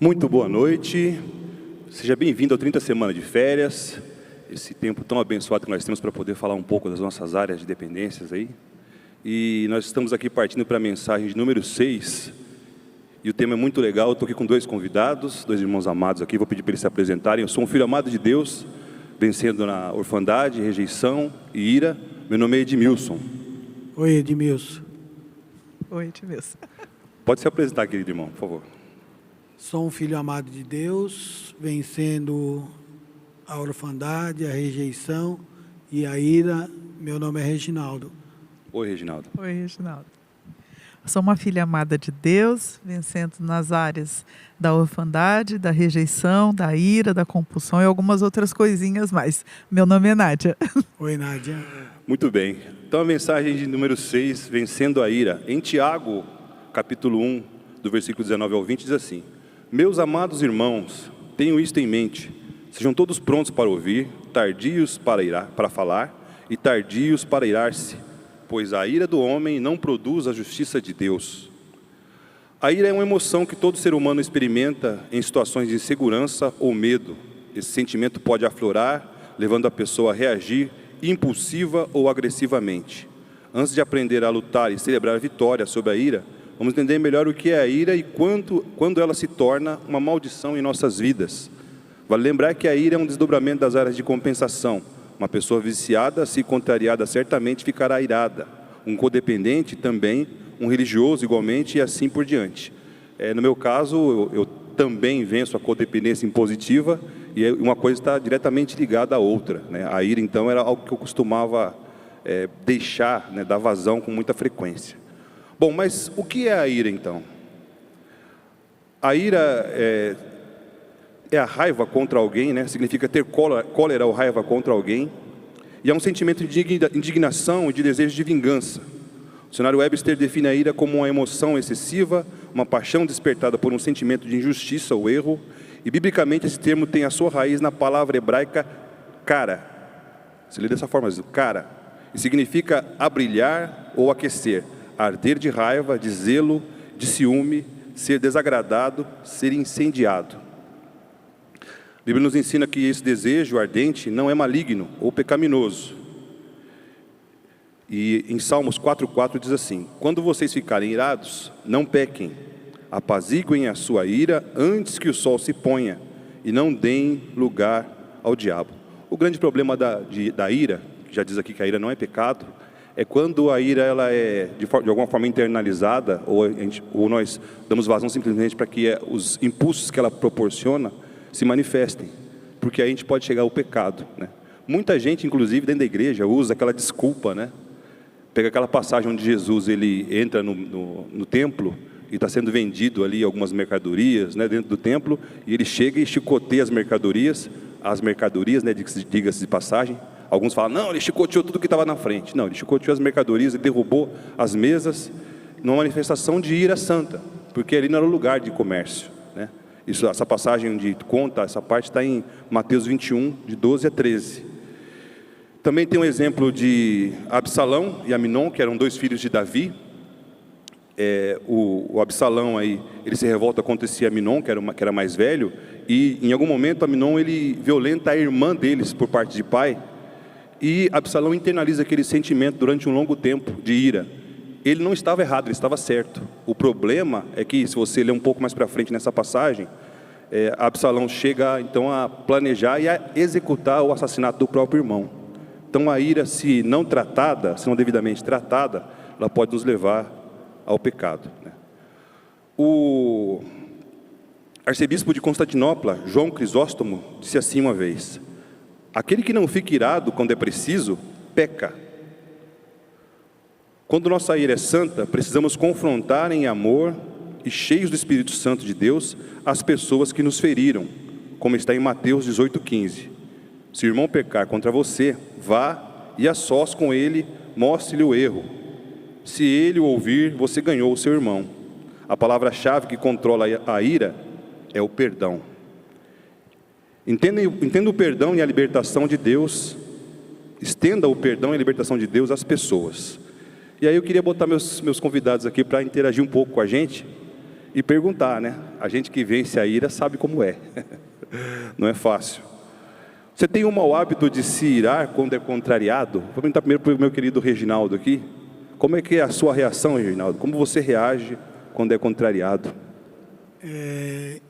Muito boa noite, seja bem-vindo ao 30 Semana de Férias, esse tempo tão abençoado que nós temos para poder falar um pouco das nossas áreas de dependências aí. E nós estamos aqui partindo para a mensagem de número 6, e o tema é muito legal. Eu estou aqui com dois convidados, dois irmãos amados aqui, vou pedir para eles se apresentarem. Eu sou um filho amado de Deus, vencendo na orfandade, rejeição e ira. Meu nome é Edmilson. Oi, Edmilson. Oi, Edmilson. Pode se apresentar, querido irmão, por favor. Sou um filho amado de Deus, vencendo a orfandade, a rejeição e a ira. Meu nome é Reginaldo. Oi, Reginaldo. Oi, Reginaldo. Sou uma filha amada de Deus, vencendo nas áreas da orfandade, da rejeição, da ira, da compulsão e algumas outras coisinhas mais. Meu nome é Nádia. Oi, Nádia. Muito bem. Então a mensagem de número 6, vencendo a ira. Em Tiago, capítulo 1, do versículo 19 ao 20, diz assim: Meus amados irmãos, tenham isto em mente, sejam todos prontos para ouvir, tardios para falar e tardios para irar-se, pois a ira do homem não produz a justiça de Deus. A ira é uma emoção que todo ser humano experimenta em situações de insegurança ou medo. Esse sentimento pode aflorar, levando a pessoa a reagir impulsiva ou agressivamente. Antes de aprender a lutar e celebrar a vitória sobre a ira, vamos entender melhor o que é a ira e quando ela se torna uma maldição em nossas vidas. Vale lembrar que a ira é um desdobramento das áreas de compensação. Uma pessoa viciada, se contrariada, certamente ficará irada. Um codependente também, um religioso igualmente e assim por diante. No meu caso, eu também venço a codependência impositiva e uma coisa está diretamente ligada à outra, né? A ira, então, era algo que eu costumava deixar, né, dar vazão com muita frequência. Bom, mas o que é a ira, então? A ira é a raiva contra alguém, né? Significa ter cólera ou raiva contra alguém. E é um sentimento de indignação e de desejo de vingança. O dicionário Webster define a ira como uma emoção excessiva, uma paixão despertada por um sentimento de injustiça ou erro. E, biblicamente, esse termo tem a sua raiz na palavra hebraica cara. Se lê dessa forma, cara. E significa abrilhar ou aquecer, arder de raiva, de zelo, de ciúme, ser desagradado, ser incendiado. A Bíblia nos ensina que esse desejo ardente não é maligno ou pecaminoso. E em Salmos 4,4 diz assim: Quando vocês ficarem irados, não pequem, apaziguem a sua ira antes que o sol se ponha, e não deem lugar ao diabo. O grande problema da ira, que já diz aqui que a ira não é pecado, é quando a ira ela é de alguma forma internalizada, ou nós damos vazão simplesmente para que os impulsos que ela proporciona se manifestem, porque aí a gente pode chegar ao pecado, né? Muita gente, inclusive dentro da igreja, usa aquela desculpa, né? Pega aquela passagem onde Jesus ele entra no templo e está sendo vendido ali algumas mercadorias, né, dentro do templo, e ele chega e chicoteia as mercadorias, né, diga-se de passagem. Alguns falam, não, ele chicoteou tudo que estava na frente. Não, ele chicoteou as mercadorias e derrubou as mesas, numa manifestação de ira santa, porque ali não era o lugar de comércio, né? Essa passagem onde conta, essa parte está em Mateus 21, de 12 a 13. Também tem um exemplo de Absalão e Aminon, que eram dois filhos de Davi. O Absalão aí, ele se revolta contra esse Aminon, que era mais velho, e em algum momento Aminon ele violenta a irmã deles por parte de pai, e Absalão internaliza aquele sentimento durante um longo tempo de ira. Ele não estava errado, ele estava certo. O problema é que, se você ler um pouco mais para frente nessa passagem, Absalão chega então a planejar e a executar o assassinato do próprio irmão. Então a ira, se não tratada, se não devidamente tratada, ela pode nos levar ao pecado, né? O arcebispo de Constantinopla, João Crisóstomo, disse assim uma vez: aquele que não fica irado quando é preciso, peca. Quando nossa ira é santa, precisamos confrontar em amor e cheios do Espírito Santo de Deus as pessoas que nos feriram, como está em Mateus 18,15. Se o irmão pecar contra você, vá e a sós com ele, mostre-lhe o erro. Se ele o ouvir, você ganhou o seu irmão. A palavra-chave que controla a ira é o perdão. Entenda o perdão e a libertação de Deus. Estenda o perdão e a libertação de Deus às pessoas. E aí eu queria botar meus convidados aqui para interagir um pouco com a gente. e perguntar, né? A gente que vence a ira sabe como é. Não é fácil. Você tem um mau hábito de se irar quando é contrariado? Vou perguntar primeiro para o meu querido Reginaldo aqui. Como é que é a sua reação, Reginaldo? Como você reage quando é contrariado?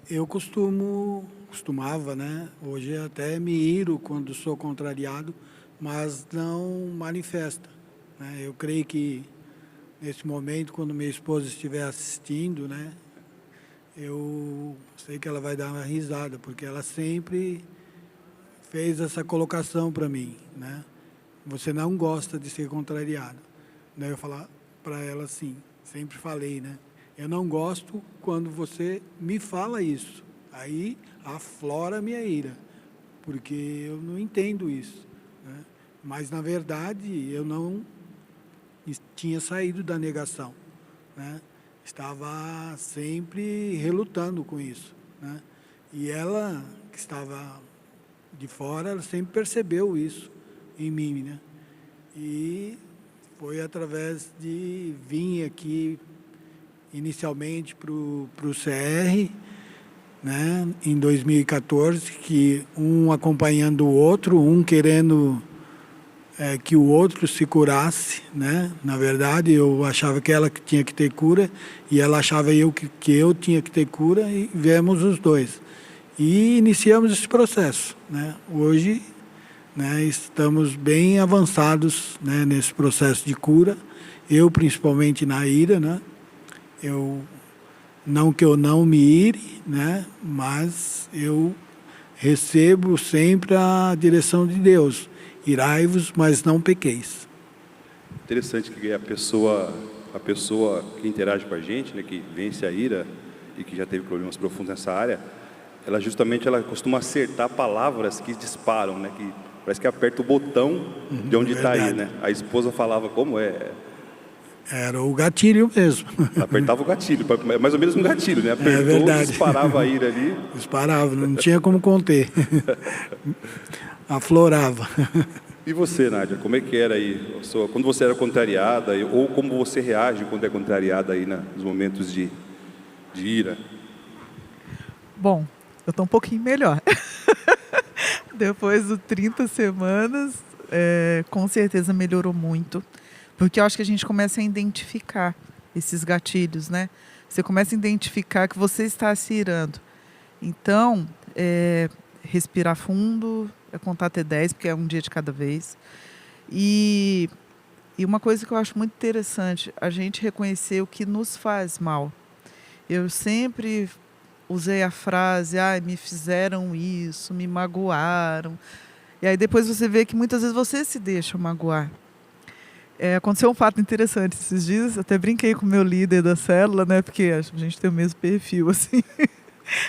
Eu costumava, né? Hoje até me iro quando sou contrariado, mas não manifesta, né? Eu creio que nesse momento, quando minha esposa estiver assistindo, né? Eu sei que ela vai dar uma risada, porque ela sempre fez essa colocação para mim, né? Você não gosta de ser contrariado. Daí eu falar para ela assim, sempre falei, né? Eu não gosto quando você me fala isso. Aí aflora a minha ira, porque eu não entendo isso, né? Mas, na verdade, eu não tinha saído da negação, né? Estava sempre relutando com isso, né? E ela, que estava de fora, ela sempre percebeu isso em mim, né? E foi através de vir aqui inicialmente para o CR, né, em 2014, que um acompanhando o outro, um querendo que o outro se curasse, né? Na verdade, eu achava que ela que tinha que ter cura e ela achava que eu tinha que ter cura, e viemos os dois. E iniciamos esse processo, né? Hoje, né, estamos bem avançados, né, nesse processo de cura. Eu, principalmente na ira, né? Não que eu não me ire, né? Mas eu recebo sempre a direção de Deus. Irai-vos, mas não pequeis. Interessante que a pessoa que interage com a gente, né, que vence a ira e que já teve problemas profundos nessa área, ela costuma acertar palavras que disparam, né, que parece que aperta o botão de onde está aí, né? A esposa falava como é. Era o gatilho mesmo. Apertava o gatilho, mais ou menos um gatilho, né? Apertou, disparava a ira ali. Disparava, não tinha como conter. Aflorava. E você, Nádia, como é que era aí? Quando você era contrariada, ou como você reage quando é contrariada aí nos momentos de ira? Bom, eu estou um pouquinho melhor. Depois de 30 semanas, com certeza melhorou muito. Porque eu acho que a gente começa a identificar esses gatilhos, né? Você começa a identificar que você está se irando. Então, respirar fundo, contar até 10, porque é um dia de cada vez. E uma coisa que eu acho muito interessante, a gente reconhecer o que nos faz mal. Eu sempre usei a frase, me fizeram isso, me magoaram. E aí depois você vê que muitas vezes você se deixa magoar. Aconteceu um fato interessante esses dias, até brinquei com o meu líder da célula, né? Porque a gente tem o mesmo perfil, assim.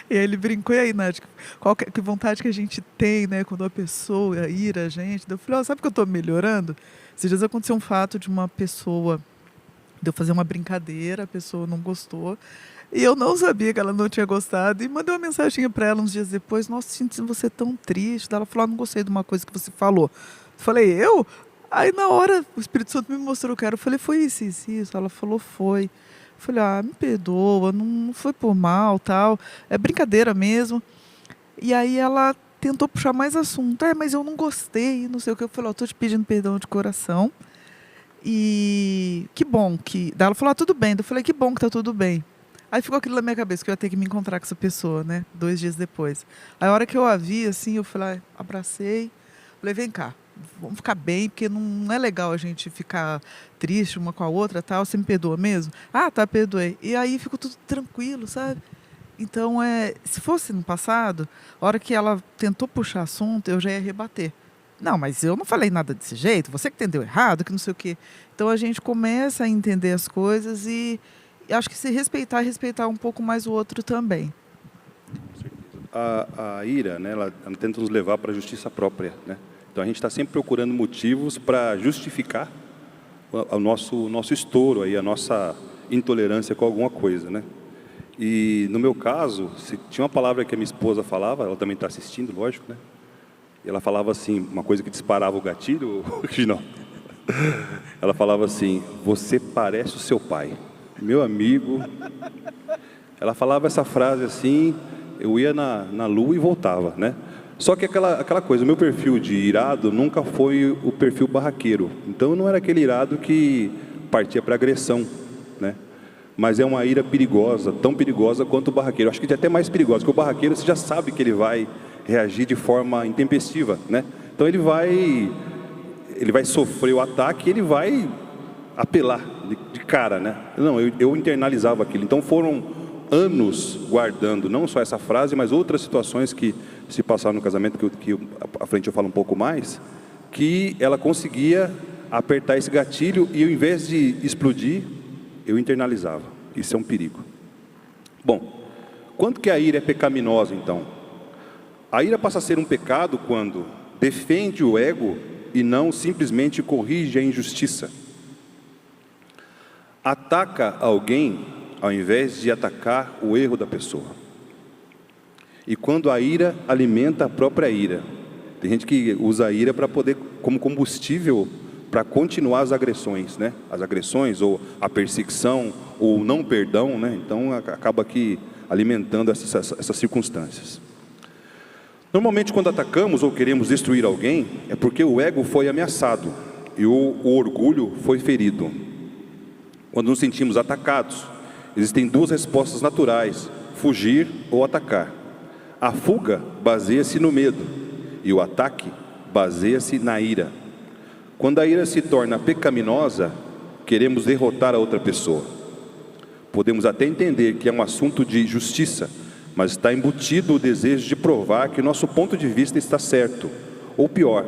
E aí ele brincou, e aí, Nath, que vontade que a gente tem, né? Quando a pessoa ira a gente. Eu falei, sabe que eu estou melhorando? Esses dias aconteceu um fato de uma pessoa, de eu fazer uma brincadeira, a pessoa não gostou. E eu não sabia que ela não tinha gostado. E mandei uma mensagem para ela uns dias depois, nossa, sinto você tão triste. Ela falou, não gostei de uma coisa que você falou. Eu falei, eu? Aí na hora o Espírito Santo me mostrou o que era. Eu falei, foi isso, isso, isso. Ela falou, foi. Eu falei, me perdoa, não foi por mal, tal. É brincadeira mesmo. E aí ela tentou puxar mais assunto. Mas eu não gostei, não sei o que. Eu falei, estou te pedindo perdão de coração. E que bom que... Daí ela falou, tudo bem. Eu falei, que bom que tá tudo bem. Aí ficou aquilo na minha cabeça, que eu ia ter que me encontrar com essa pessoa, né? 2 dias depois. Aí a hora que eu a vi, assim, eu falei, abracei. Falei, vem cá, vamos ficar bem, porque não é legal a gente ficar triste uma com a outra, tal. Você me perdoa mesmo? Tá, perdoei. E aí ficou tudo tranquilo, sabe? Então, se fosse no passado, a hora que ela tentou puxar assunto, eu já ia rebater. Não, mas eu não falei nada desse jeito, você que entendeu errado, que não sei o quê. Então, a gente começa a entender as coisas e acho que se respeitar um pouco mais o outro também. A ira, né, ela tenta nos levar para a justiça própria, né? Então a gente está sempre procurando motivos para justificar o nosso estouro, aí, a nossa intolerância com alguma coisa, né? E no meu caso, se tinha uma palavra que a minha esposa falava, ela também está assistindo, lógico, né? E ela falava assim, uma coisa que disparava o gatilho, não. Ela falava assim, você parece o seu pai. Meu amigo, Ela falava essa frase assim, eu ia na lua e voltava, né? Só que aquela coisa, o meu perfil de irado nunca foi o perfil barraqueiro. Então eu não era aquele irado que partia para agressão, né? Mas é uma ira perigosa, tão perigosa quanto o barraqueiro. Acho que é até mais perigosa, porque o barraqueiro você já sabe que ele vai reagir de forma intempestiva, né? Então ele vai sofrer o ataque e ele vai apelar de cara, né? Não, eu internalizava aquilo. Então foram anos guardando, não só essa frase, mas outras situações que se passaram no casamento, que à frente eu falo um pouco mais, que ela conseguia apertar esse gatilho e ao invés de explodir, eu internalizava. Isso é um perigo. Bom, quanto que a ira é pecaminosa então? A ira passa a ser um pecado quando defende o ego e não simplesmente corrige a injustiça. Ataca alguém ao invés de atacar o erro da pessoa. E quando a ira alimenta a própria ira. Tem gente que usa a ira para poder, como combustível, para continuar as agressões, né? As agressões, ou a perseguição, ou o não perdão, né? Então acaba aqui alimentando essas circunstâncias. Normalmente quando atacamos ou queremos destruir alguém, é porque o ego foi ameaçado e o orgulho foi ferido. Quando nos sentimos atacados, existem duas respostas naturais: fugir ou atacar. A fuga baseia-se no medo e o ataque baseia-se na ira. Quando a ira se torna pecaminosa, queremos derrotar a outra pessoa. Podemos até entender que é um assunto de justiça, mas está embutido o desejo de provar que o nosso ponto de vista está certo, ou pior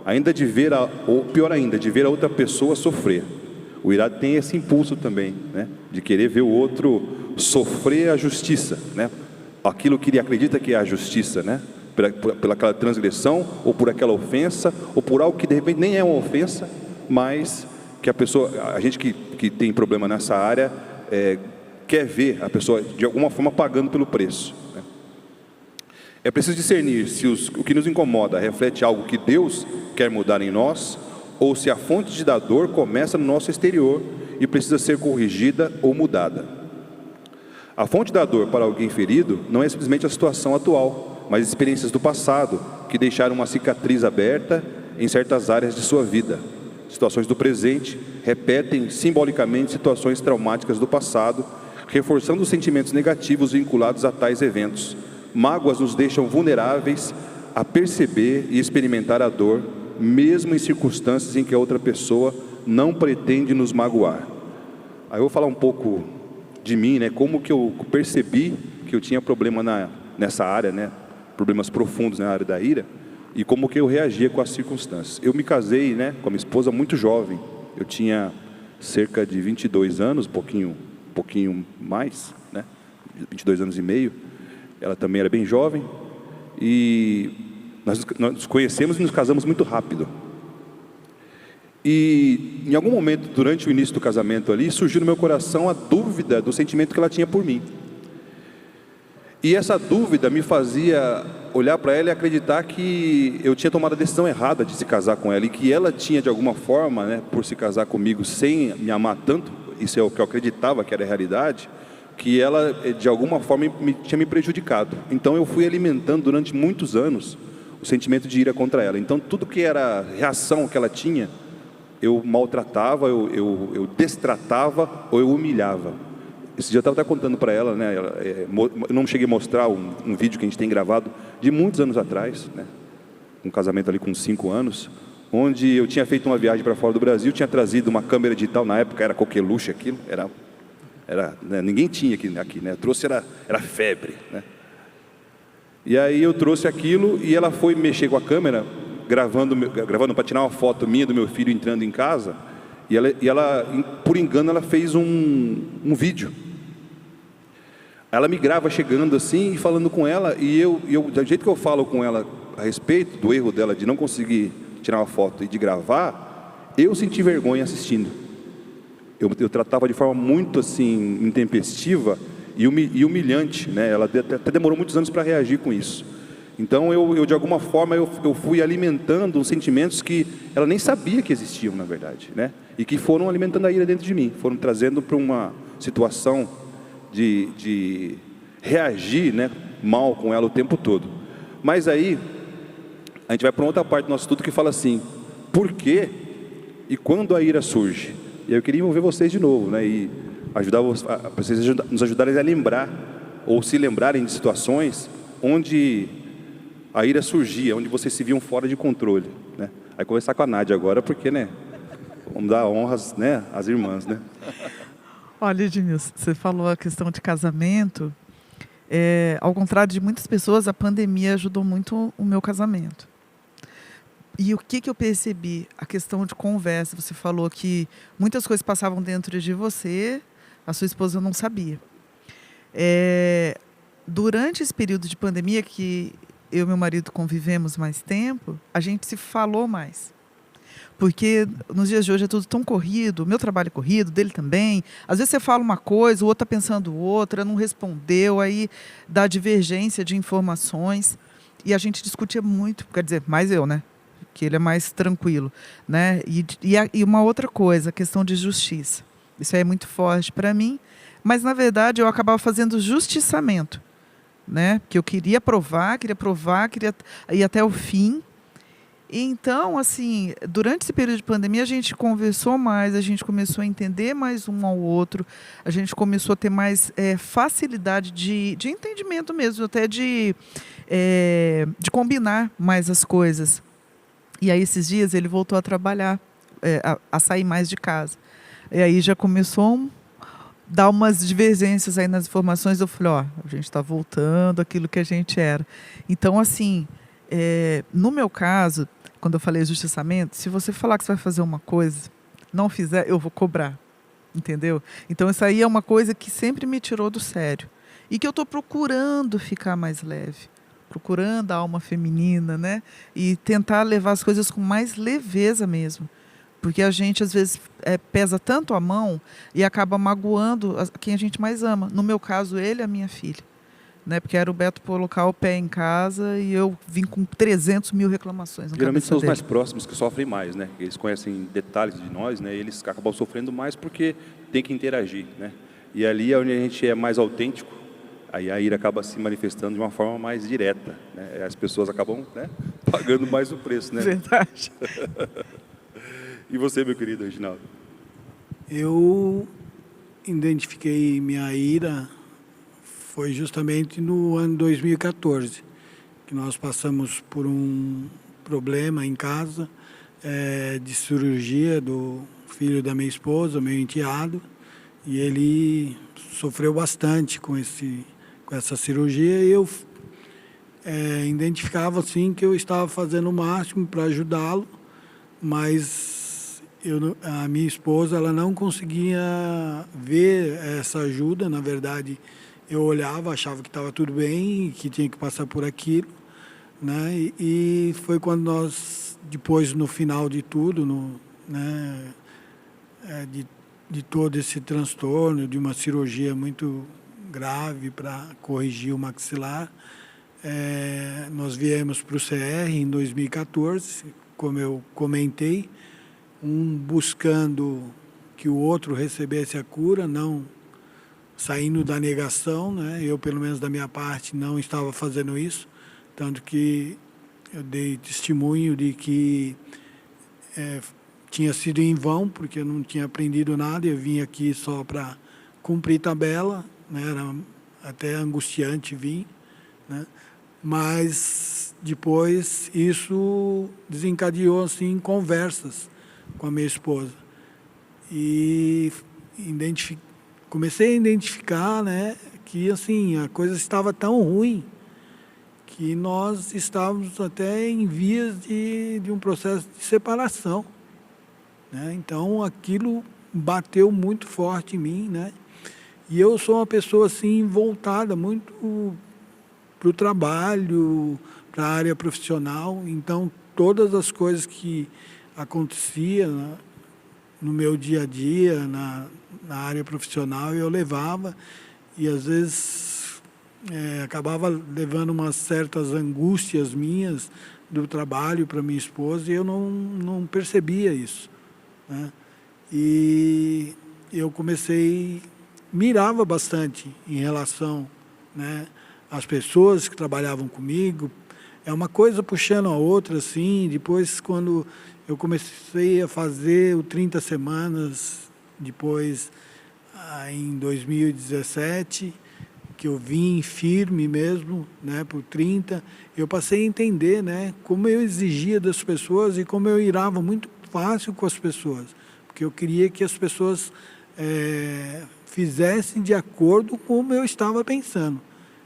ainda, de ver a outra pessoa sofrer. O irado tem esse impulso também, né? De querer ver o outro sofrer a justiça, né? Aquilo que ele acredita que é a justiça, né? Pela aquela transgressão, ou por aquela ofensa, ou por algo que de repente nem é uma ofensa, mas que a gente que tem problema nessa área, quer ver a pessoa de alguma forma pagando pelo preço, né? É preciso discernir se o que nos incomoda reflete algo que Deus quer mudar em nós, ou se a fonte da dor começa no nosso exterior e precisa ser corrigida ou mudada. A fonte da dor para alguém ferido não é simplesmente a situação atual, mas experiências do passado que deixaram uma cicatriz aberta em certas áreas de sua vida. Situações do presente repetem simbolicamente situações traumáticas do passado, reforçando os sentimentos negativos vinculados a tais eventos. Mágoas nos deixam vulneráveis a perceber e experimentar a dor, mesmo em circunstâncias em que a outra pessoa não pretende nos magoar. Aí eu vou falar um pouco de mim, né? Como que eu percebi que eu tinha problema nessa área, né? Problemas profundos na área da ira, e como que eu reagia com as circunstâncias. Eu me casei, né, com a minha esposa muito jovem. Eu tinha cerca de 22 anos, um pouquinho mais, né? 22 anos e meio. Ela também era bem jovem. E nós nos conhecemos e nos casamos muito rápido. E em algum momento, durante o início do casamento ali, surgiu no meu coração a dúvida do sentimento que ela tinha por mim. E essa dúvida me fazia olhar para ela e acreditar que eu tinha tomado a decisão errada de se casar com ela, e que ela tinha, de alguma forma, né, por se casar comigo sem me amar tanto, isso é o que eu acreditava que era a realidade, que ela, de alguma forma, tinha me prejudicado. Então eu fui alimentando durante muitos anos o sentimento de ira contra ela. Então tudo que era reação que ela tinha, eu maltratava, eu destratava ou eu humilhava. Esse dia eu estava até contando para ela, né? Eu não cheguei a mostrar um vídeo que a gente tem gravado de muitos anos atrás, né? Um casamento ali com 5 anos, onde eu tinha feito uma viagem para fora do Brasil, tinha trazido uma câmera digital, na época era coqueluche aquilo, né? Ninguém tinha aqui, né? Eu trouxe, era febre, né? E aí eu trouxe aquilo e ela foi mexer com a câmera, gravando para tirar uma foto minha do meu filho entrando em casa, e ela por engano, ela fez um vídeo. Ela me grava chegando assim e falando com ela, e eu do jeito que eu falo com ela a respeito do erro dela de não conseguir tirar uma foto e de gravar, eu senti vergonha assistindo. Eu tratava de forma muito assim intempestiva e humilhante, né? Ela até demorou muitos anos para reagir com isso. Então eu de alguma forma eu fui alimentando uns sentimentos que ela nem sabia que existiam, na verdade, né? E que foram alimentando a ira dentro de mim, foram trazendo para uma situação de reagir, né, mal com ela o tempo todo. Mas aí, a gente vai para outra parte do nosso estudo que fala assim, por que e quando a ira surge? E eu queria envolver vocês de novo, né, e ajudar vocês nos ajudarem a lembrar, ou se lembrarem de situações onde a ira surgia, onde vocês se viam fora de controle, né? Aí conversar com a Nádia agora, porque, né, vamos dar honras, né, às irmãs, né? Olha, Edmilson, você falou a questão de casamento. Ao contrário de muitas pessoas, a pandemia ajudou muito o meu casamento. E o que eu percebi? A questão de conversa. Você falou que muitas coisas passavam dentro de você, a sua esposa não sabia. Durante esse período de pandemia, que eu e meu marido convivemos mais tempo, a gente se falou mais. Porque nos dias de hoje é tudo tão corrido, o meu trabalho é corrido, dele também. Às vezes você fala uma coisa, o outro está pensando outra, não respondeu, aí dá divergência de informações. E a gente discutia muito, quer dizer, mais eu, né? Que ele é mais tranquilo, né? E uma outra coisa, a questão de justiça. Isso aí é muito forte para mim, mas na verdade eu acabava fazendo justiçamento, né? Porque eu queria provar, queria ir até o fim. Então, assim, durante esse período de pandemia, a gente conversou mais, a gente começou a entender mais um ao outro, a gente começou a ter mais facilidade de entendimento mesmo, até de combinar mais as coisas. E aí, esses dias, ele voltou a trabalhar, a sair mais de casa. E aí já começou a dar umas divergências aí nas informações. Eu falei, a gente está voltando àquilo que a gente era. Então, assim, no meu caso, quando eu falei justiçamento, se você falar que você vai fazer uma coisa, não fizer, eu vou cobrar, entendeu? Então isso aí é uma coisa que sempre me tirou do sério. E que eu estou procurando ficar mais leve, procurando a alma feminina, né? E tentar levar as coisas com mais leveza mesmo. Porque a gente, às vezes, pesa tanto a mão e acaba magoando quem a gente mais ama. No meu caso, ele e a minha filha. Né, porque era o Beto colocar o pé em casa e eu vim com 300 mil reclamações. Geralmente são os mais próximos que sofrem mais, né? Eles conhecem detalhes de nós, né? E eles acabam sofrendo mais porque tem que interagir, né? E ali é onde a gente é mais autêntico, aí a ira acaba se manifestando de uma forma mais direta, né? As pessoas acabam, né, pagando mais o preço, né? Verdade. E você, meu querido Reginaldo? Eu identifiquei minha ira foi justamente no ano 2014, que nós passamos por um problema em casa de cirurgia do filho da minha esposa, meu enteado, e ele sofreu bastante com essa cirurgia e eu identificava assim que eu estava fazendo o máximo para ajudá-lo, mas a minha esposa ela não conseguia ver essa ajuda. Na verdade, eu olhava, achava que estava tudo bem, que tinha que passar por aquilo, né? E foi quando nós, depois, no final de tudo, né, de todo esse transtorno, de uma cirurgia muito grave para corrigir o maxilar, nós viemos para o CR em 2014, como eu comentei, buscando que o outro recebesse a cura, não saindo da negação, né? Eu, pelo menos da minha parte, não estava fazendo isso, tanto que eu dei testemunho de que tinha sido em vão, porque eu não tinha aprendido nada, eu vim aqui só para cumprir tabela, né? Era até angustiante vir, né? Mas depois isso desencadeou assim conversas com a minha esposa e comecei a identificar, né, que assim a coisa estava tão ruim que nós estávamos até em vias de um processo de separação, né? Então aquilo bateu muito forte em mim, né? E eu sou uma pessoa assim voltada muito para o trabalho, para a área profissional, então todas as coisas que acontecia, né, no meu dia a dia, na área profissional, eu levava e às vezes acabava levando umas certas angústias minhas do trabalho para minha esposa e eu não percebia isso, né? E eu comecei mirava bastante em relação, né, às pessoas que trabalhavam comigo. É uma coisa puxando a outra, assim. Depois, quando eu comecei a fazer o 30 semanas, depois, em 2017, que eu vim firme mesmo, né, por 30, eu passei a entender, né, como eu exigia das pessoas e como eu irava muito fácil com as pessoas, porque eu queria que as pessoas fizessem de acordo com como eu estava pensando,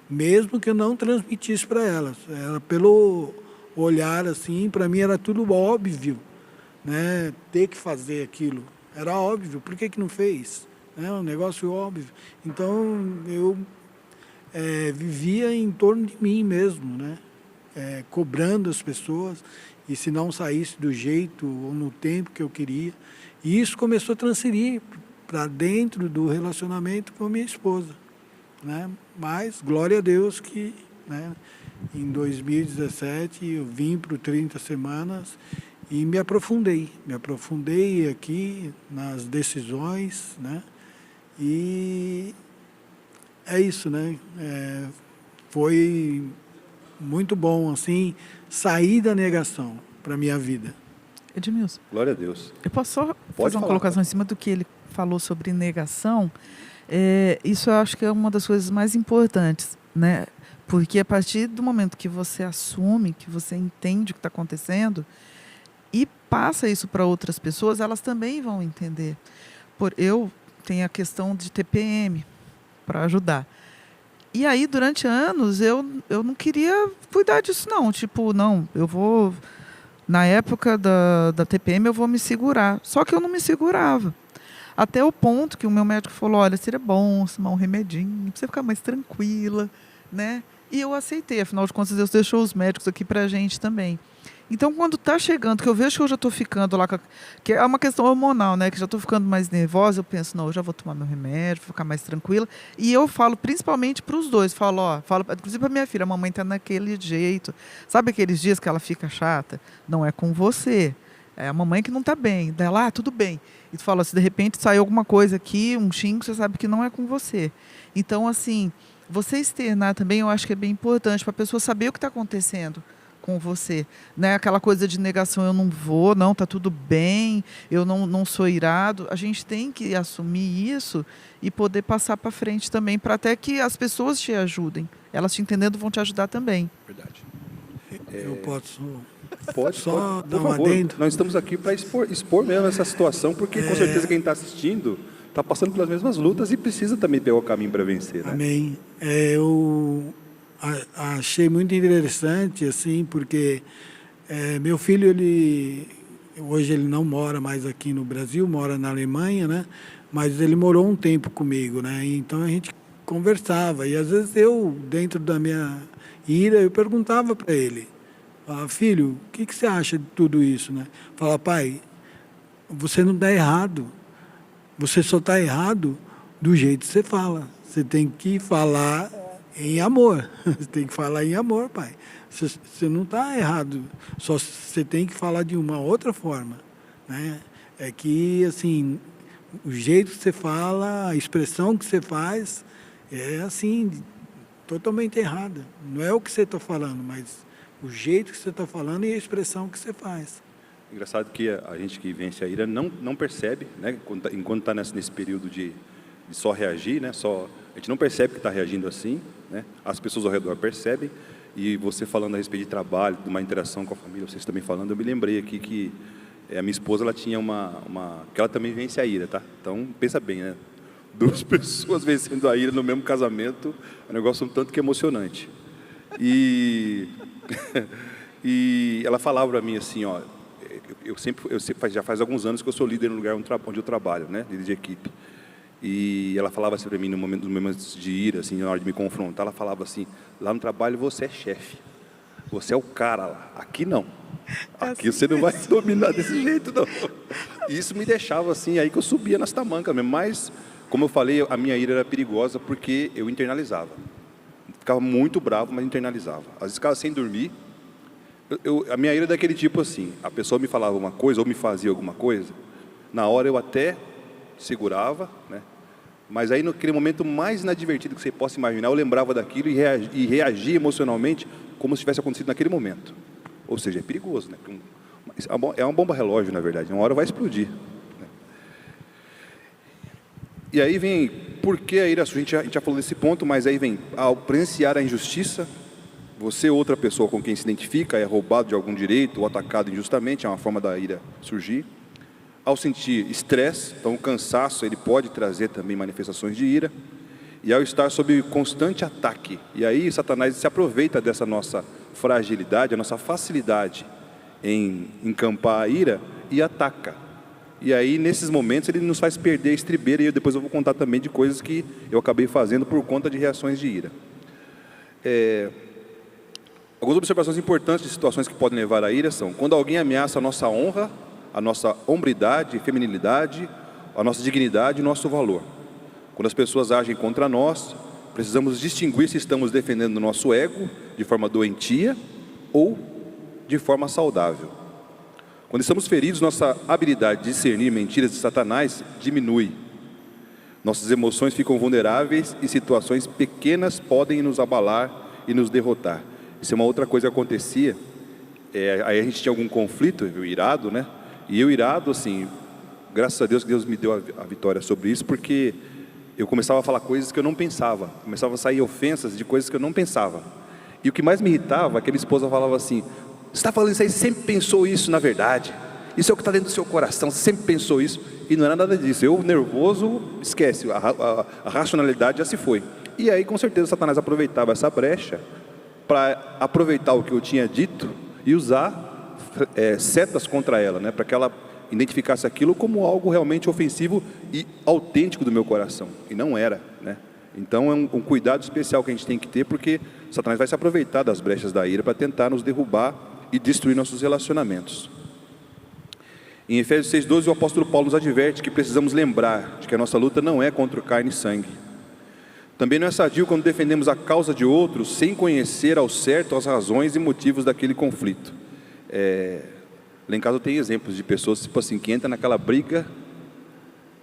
mesmo que eu não transmitisse para elas. Era pelo olhar, assim, para mim era tudo óbvio, né, ter que fazer aquilo. Era óbvio, por que não fez? É um negócio óbvio. Então, eu vivia em torno de mim mesmo, né? Cobrando as pessoas, e se não saísse do jeito ou no tempo que eu queria. E isso começou a transferir para dentro do relacionamento com a minha esposa, né? Mas, glória a Deus que, né, em 2017 eu vim para o 30 semanas e me aprofundei aqui nas decisões, né? E é isso, né? Foi muito bom, assim, sair da negação para a minha vida. Edmilson, Glória a Deus. eu posso só Pode fazer uma falar, colocação cara. em cima do que ele falou sobre negação? Isso eu acho que é uma das coisas mais importantes, né? Porque a partir do momento que você assume, que você entende o que está acontecendo e passa isso para outras pessoas, elas também vão entender. Eu tenho a questão de TPM para ajudar. E aí, durante anos, eu não queria cuidar disso, não. Tipo, não, eu vou... Na época da TPM, eu vou me segurar. Só que eu não me segurava. Até o ponto que o meu médico falou, olha, seria bom tomar um remedinho, pra você ficar mais tranquila, né? E eu aceitei. Afinal de contas, Deus deixou os médicos aqui pra gente também. Então, quando está chegando, que eu vejo que eu já estou ficando lá, que é uma questão hormonal, né? Que já estou ficando mais nervosa, eu penso, não, eu já vou tomar meu remédio, vou ficar mais tranquila. E eu falo principalmente para os dois, falo, inclusive para minha filha, a mamãe está naquele jeito. Sabe aqueles dias que ela fica chata? Não é com você. É a mamãe que não está bem. Daí ela, tudo bem. E tu fala, se de repente saiu alguma coisa aqui, um xingo, você sabe que não é com você. Então, assim, você externar também, eu acho que é bem importante para a pessoa saber o que está acontecendo com você, né? Aquela coisa de negação, eu não vou, não, tá tudo bem, eu não sou irado. A gente tem que assumir isso e poder passar para frente também, para até que as pessoas te ajudem. Elas te entendendo vão te ajudar também. Verdade. Eu posso Pode, só pode. dar Por um favor, adendo? nós estamos aqui para expor mesmo essa situação, porque com certeza quem está assistindo está passando pelas mesmas lutas e precisa também pegar o caminho para vencer, né? Amém. Eu achei muito interessante, assim, porque meu filho, hoje ele não mora mais aqui no Brasil, mora na Alemanha, né? Mas ele morou um tempo comigo, né? Então a gente conversava e às vezes eu, dentro da minha ira, eu perguntava para ele, filho, o que você acha de tudo isso, né? Fala, pai, você não está errado, você só está errado do jeito que você fala. Você tem que falar em amor. Você tem que falar em amor, pai. Você não está errado. Só você tem que falar de uma outra forma, né? É que, assim, o jeito que você fala, a expressão que você faz, é assim, totalmente errada. Não é o que você está falando, mas o jeito que você está falando e a expressão que você faz. Engraçado que a gente que vence a ira não percebe, né? Enquanto está nesse período de só reagir, né? A gente não percebe que está reagindo assim, né? As pessoas ao redor percebem. E você falando a respeito de trabalho, de uma interação com a família, vocês também falando, eu me lembrei aqui que a minha esposa, ela tinha que ela também vence a ira, tá? Então, pensa bem, né? Duas pessoas vencendo a ira no mesmo casamento, é um negócio um tanto que emocionante. E ela falava para mim assim, ó, já faz alguns anos que eu sou líder no lugar onde eu trabalho, né? Líder de equipe. E ela falava assim para mim, nos momentos de ira, assim, na hora de me confrontar, ela falava assim, lá no trabalho você é chefe, você é o cara lá, aqui não. Aqui você não vai dominar desse jeito, não. E isso me deixava assim, aí que eu subia nas tamancas mesmo. Mas, como eu falei, a minha ira era perigosa porque eu internalizava. Ficava muito bravo, mas internalizava. Às vezes ficava sem dormir. A minha ira é daquele tipo assim, a pessoa me falava uma coisa ou me fazia alguma coisa, na hora eu até segurava, né? Mas aí, naquele momento mais inadvertido que você possa imaginar, eu lembrava daquilo e reagia emocionalmente como se tivesse acontecido naquele momento. Ou seja, é perigoso, né? É uma bomba relógio, na verdade. Uma hora vai explodir. E aí vem, por que a ira? A gente já falou desse ponto, mas aí vem, ao presenciar a injustiça, você ou outra pessoa com quem se identifica é roubado de algum direito ou atacado injustamente, é uma forma da ira surgir. Ao sentir estresse, então o cansaço, ele pode trazer também manifestações de ira. E ao estar sob constante ataque, e aí Satanás se aproveita dessa nossa fragilidade, a nossa facilidade em encampar a ira e ataca. E aí, nesses momentos, ele nos faz perder a estribeira, e depois eu vou contar também de coisas que eu acabei fazendo por conta de reações de ira. Algumas observações importantes de situações que podem levar à ira são: quando alguém ameaça a nossa honra, a nossa hombridade, feminilidade, a nossa dignidade e nosso valor. Quando as pessoas agem contra nós, precisamos distinguir se estamos defendendo o nosso ego de forma doentia ou de forma saudável. Quando estamos feridos, nossa habilidade de discernir mentiras de Satanás diminui. Nossas emoções ficam vulneráveis e situações pequenas podem nos abalar e nos derrotar. Isso é uma outra coisa que acontecia. Aí a gente tinha algum conflito, eu irado, né? E eu irado, assim, graças a Deus que Deus me deu a vitória sobre isso, porque eu começava a falar coisas que eu não pensava. Começava a sair ofensas de coisas que eu não pensava. E o que mais me irritava é que a minha esposa falava assim: você está falando isso aí, sempre pensou isso na verdade. Isso é o que está dentro do seu coração, você sempre pensou isso. E não era nada disso. Eu, nervoso, esquece, a racionalidade já se foi. E aí, com certeza, Satanás aproveitava essa brecha para aproveitar o que eu tinha dito e usar setas contra ela, né? Para que ela identificasse aquilo como algo realmente ofensivo e autêntico do meu coração. E não era, né? Então é um cuidado especial que a gente tem que ter, porque Satanás vai se aproveitar das brechas da ira para tentar nos derrubar e destruir nossos relacionamentos. Em Efésios 6,12, o apóstolo Paulo nos adverte que precisamos lembrar de que a nossa luta não é contra carne e sangue. Também não é sadio quando defendemos a causa de outros sem conhecer ao certo as razões e motivos daquele conflito. Lá em casa eu tenho exemplos de pessoas tipo assim, que entram naquela briga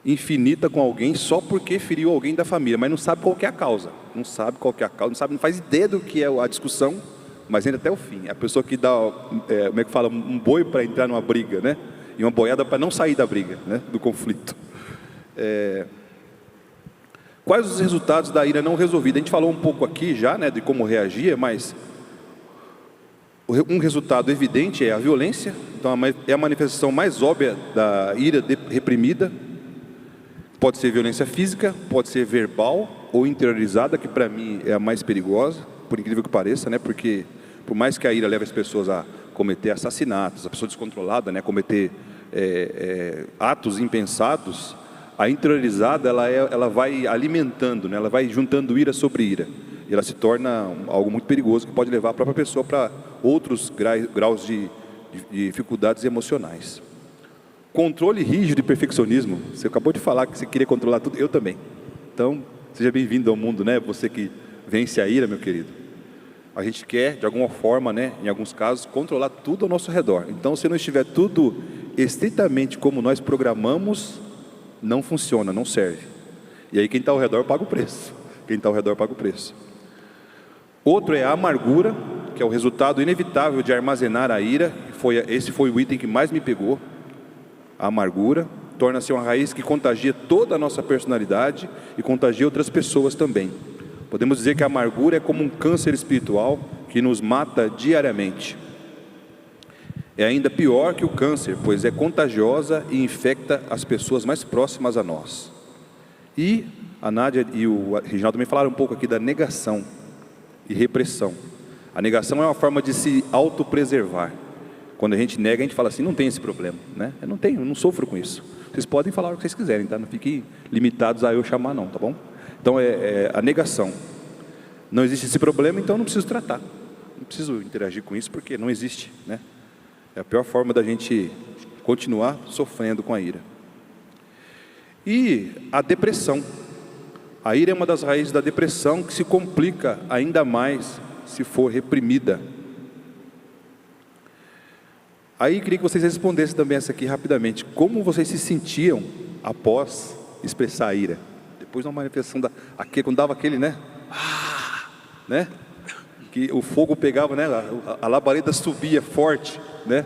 infinita com alguém só porque feriu alguém da família, mas não sabe qual que é a causa. Não sabe qual que é a causa, não faz ideia do que é a discussão, mas entra até o fim. É a pessoa que dá, como é que fala, um boi para entrar numa briga, né? E uma boiada para não sair da briga, né? Do conflito. Quais os resultados da ira não resolvida? A gente falou um pouco aqui já, né, de como reagir, mas um resultado evidente é a violência. Então é a manifestação mais óbvia da ira reprimida. Pode ser violência física, pode ser verbal ou interiorizada, que para mim é a mais perigosa, por incrível que pareça, né? Porque por mais que a ira leve as pessoas a cometer assassinatos, a pessoa descontrolada, né, cometer atos impensados, a interiorizada ela vai alimentando, né, ela vai juntando ira sobre ira, e ela se torna algo muito perigoso que pode levar a própria pessoa para outros graus de dificuldades emocionais. Controle rígido e perfeccionismo. Você acabou de falar que você queria controlar tudo, eu também. Então, seja bem-vindo ao mundo, né? Você que vence a ira, meu querido. A gente quer, de alguma forma, né, em alguns casos, controlar tudo ao nosso redor. Então, se não estiver tudo estritamente como nós programamos, não funciona, não serve. E aí quem está ao redor paga o preço. Quem está ao redor paga o preço. Outro é a amargura, que é o resultado inevitável de armazenar a ira. Esse foi o item que mais me pegou. A amargura torna-se uma raiz que contagia toda a nossa personalidade e contagia outras pessoas também. Podemos dizer que a amargura é como um câncer espiritual que nos mata diariamente. É ainda pior que o câncer, pois é contagiosa e infecta as pessoas mais próximas a nós. E a Nádia e o Reginaldo também falaram um pouco aqui da negação e repressão. A negação é uma forma de se autopreservar. Quando a gente nega, a gente fala assim, não tem esse problema, né? Eu não sofro com isso. Vocês podem falar o que vocês quiserem, tá? Não fiquem limitados a eu chamar não, tá bom? Então é a negação. Não existe esse problema, então eu não preciso tratar. Não preciso interagir com isso porque não existe, né? É a pior forma da gente continuar sofrendo com a ira. E a depressão. A ira é uma das raízes da depressão que se complica ainda mais se for reprimida. Aí queria que vocês respondessem também essa aqui rapidamente. Como vocês se sentiam após expressar a ira? depois uma manifestação quando dava aquele, né? Né? Que o fogo pegava, né? A labareda subia forte, né?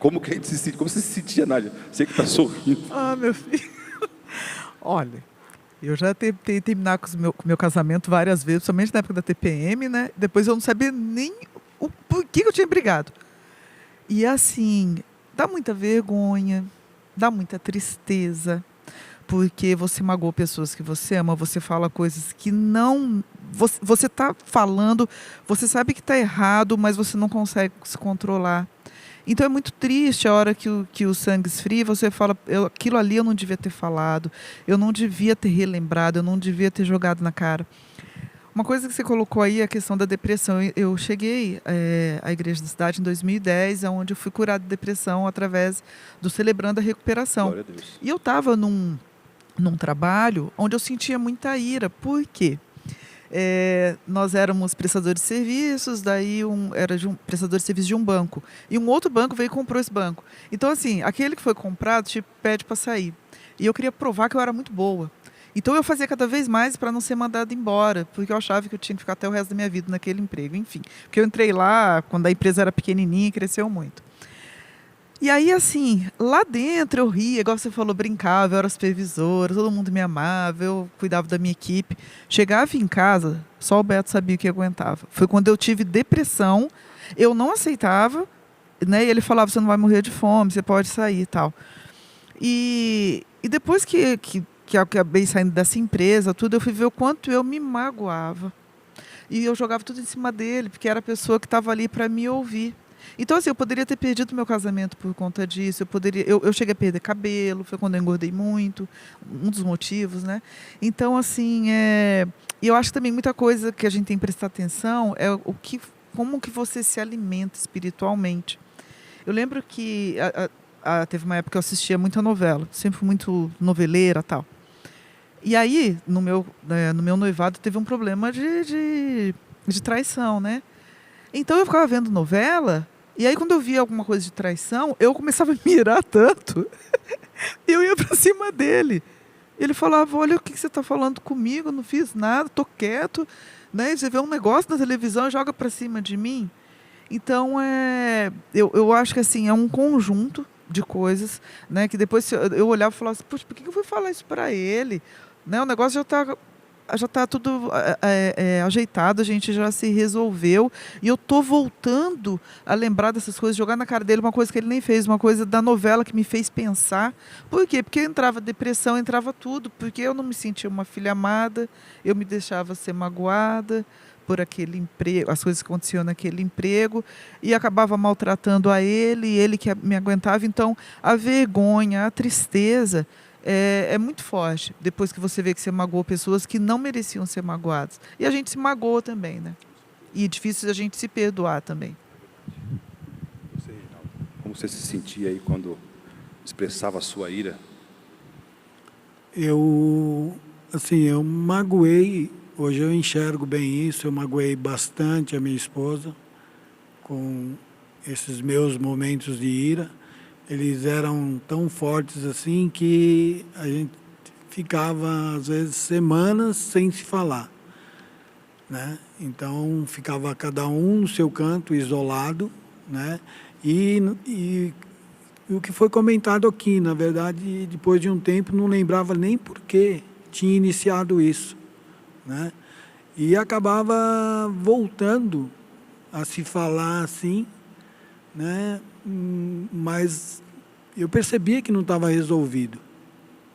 Como que a gente se sentia? Como você se sentia, Nádia? Você que está sorrindo. Ah, meu filho. Olha, eu já tentei terminar com o meu casamento várias vezes, principalmente na época da TPM, né? Depois eu não sabia nem o porquê que eu tinha brigado. E assim, dá muita vergonha, dá muita tristeza, porque você magoou pessoas que você ama, você fala coisas que não... Você está falando, você sabe que está errado, mas você não consegue se controlar. Então é muito triste a hora que o sangue esfria, você fala, aquilo ali eu não devia ter falado, eu não devia ter relembrado, eu não devia ter jogado na cara. Uma coisa que você colocou aí é a questão da depressão. Eu cheguei à Igreja da Cidade em 2010, onde eu fui curada de depressão através do Celebrando a Recuperação. Glória a Deus. E eu estava num trabalho onde eu sentia muita ira. Por quê? Nós éramos prestadores de serviços, daí era prestador de serviço de um banco. E um outro banco veio e comprou esse banco. Então, assim, aquele que foi comprado te pede para sair. E eu queria provar que eu era muito boa. Então eu fazia cada vez mais para não ser mandada embora, porque eu achava que eu tinha que ficar até o resto da minha vida naquele emprego, enfim. Porque eu entrei lá quando a empresa era pequenininha e cresceu muito. E aí, assim, lá dentro eu ria, igual você falou, brincava, eu era supervisora, todo mundo me amava, eu cuidava da minha equipe. Chegava em casa, só o Beto sabia o que aguentava. Foi quando eu tive depressão, eu não aceitava, né? E ele falava, você não vai morrer de fome, você pode sair e tal. E depois que eu acabei saindo dessa empresa, tudo, eu fui ver o quanto eu me magoava. E eu jogava tudo em cima dele, porque era a pessoa que estava ali para me ouvir. Então, assim, eu poderia ter perdido meu casamento por conta disso, eu cheguei a perder cabelo, foi quando eu engordei muito, um dos motivos, né? Então, assim, eu acho também muita coisa que a gente tem que prestar atenção é como que você se alimenta espiritualmente. Eu lembro que teve uma época que eu assistia muita novela, sempre fui muito noveleira e tal. E aí, no meu noivado, teve um problema de traição, né? Então, eu ficava vendo novela, e aí, quando eu via alguma coisa de traição, eu começava a mirar tanto, eu ia para cima dele. Ele falava, olha o que você está falando comigo, eu não fiz nada, estou quieto, né? Você vê um negócio na televisão e joga para cima de mim. Então, eu acho que assim, é um conjunto de coisas, né, que depois eu olhava e falava assim, puxa, por que eu fui falar isso para ele? Né, o negócio já está tudo ajeitado, a gente já se resolveu, e eu estou voltando a lembrar dessas coisas, jogar na cara dele uma coisa que ele nem fez, uma coisa da novela que me fez pensar. Por quê? Porque entrava depressão, entrava tudo, porque eu não me sentia uma filha amada, eu me deixava ser magoada por aquele emprego, as coisas que aconteciam naquele emprego, e acabava maltratando a ele que me aguentava. Então, a vergonha, a tristeza é muito forte, depois que você vê que você magoou pessoas que não mereciam ser magoadas. E a gente se magoa também, né? E é difícil a gente se perdoar também. Como você se sentia aí quando expressava a sua ira? Eu magoei, hoje eu enxergo bem isso, eu magoei bastante a minha esposa com esses meus momentos de ira. Eles eram tão fortes assim que a gente ficava, às vezes, semanas sem se falar, né? Então, ficava cada um no seu canto, isolado, né? E o que foi comentado aqui, na verdade, depois de um tempo, não lembrava nem por que tinha iniciado isso, né? E acabava voltando a se falar assim, né? Mas eu percebia que não estava resolvido.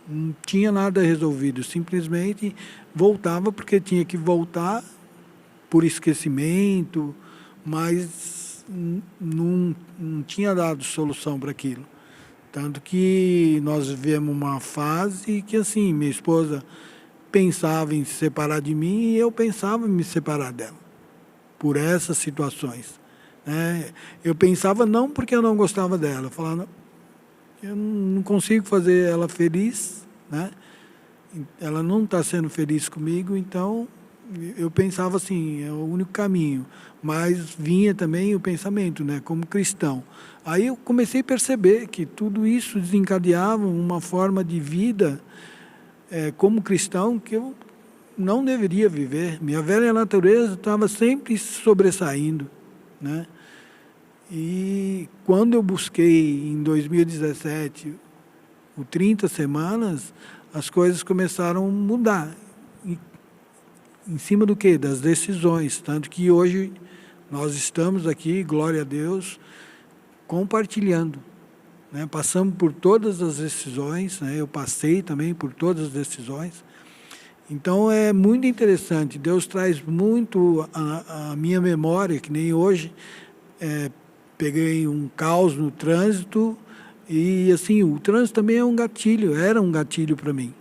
Não tinha nada resolvido. Simplesmente voltava porque tinha que voltar por esquecimento, mas não tinha dado solução para aquilo. Tanto que nós vivemos uma fase que, assim, minha esposa pensava em se separar de mim e eu pensava em me separar dela, por essas situações. Eu pensava não porque eu não gostava dela, eu falava, eu não consigo fazer ela feliz, né? Ela não está sendo feliz comigo, então eu pensava assim, é o único caminho. Mas vinha também o pensamento, né, como cristão. Aí eu comecei a perceber que tudo isso desencadeava uma forma de vida como cristão, que eu não deveria viver. Minha velha natureza estava sempre sobressaindo, né? E quando eu busquei, em 2017, o 30 semanas, as coisas começaram a mudar. Em cima do quê? Das decisões. Tanto que hoje nós estamos aqui, glória a Deus, compartilhando, né? Passamos por todas as decisões, né? Eu passei também por todas as decisões. Então é muito interessante. Deus traz muito a minha memória, que nem hoje, peguei um caos no trânsito e assim, o trânsito também é um gatilho, era um gatilho para mim,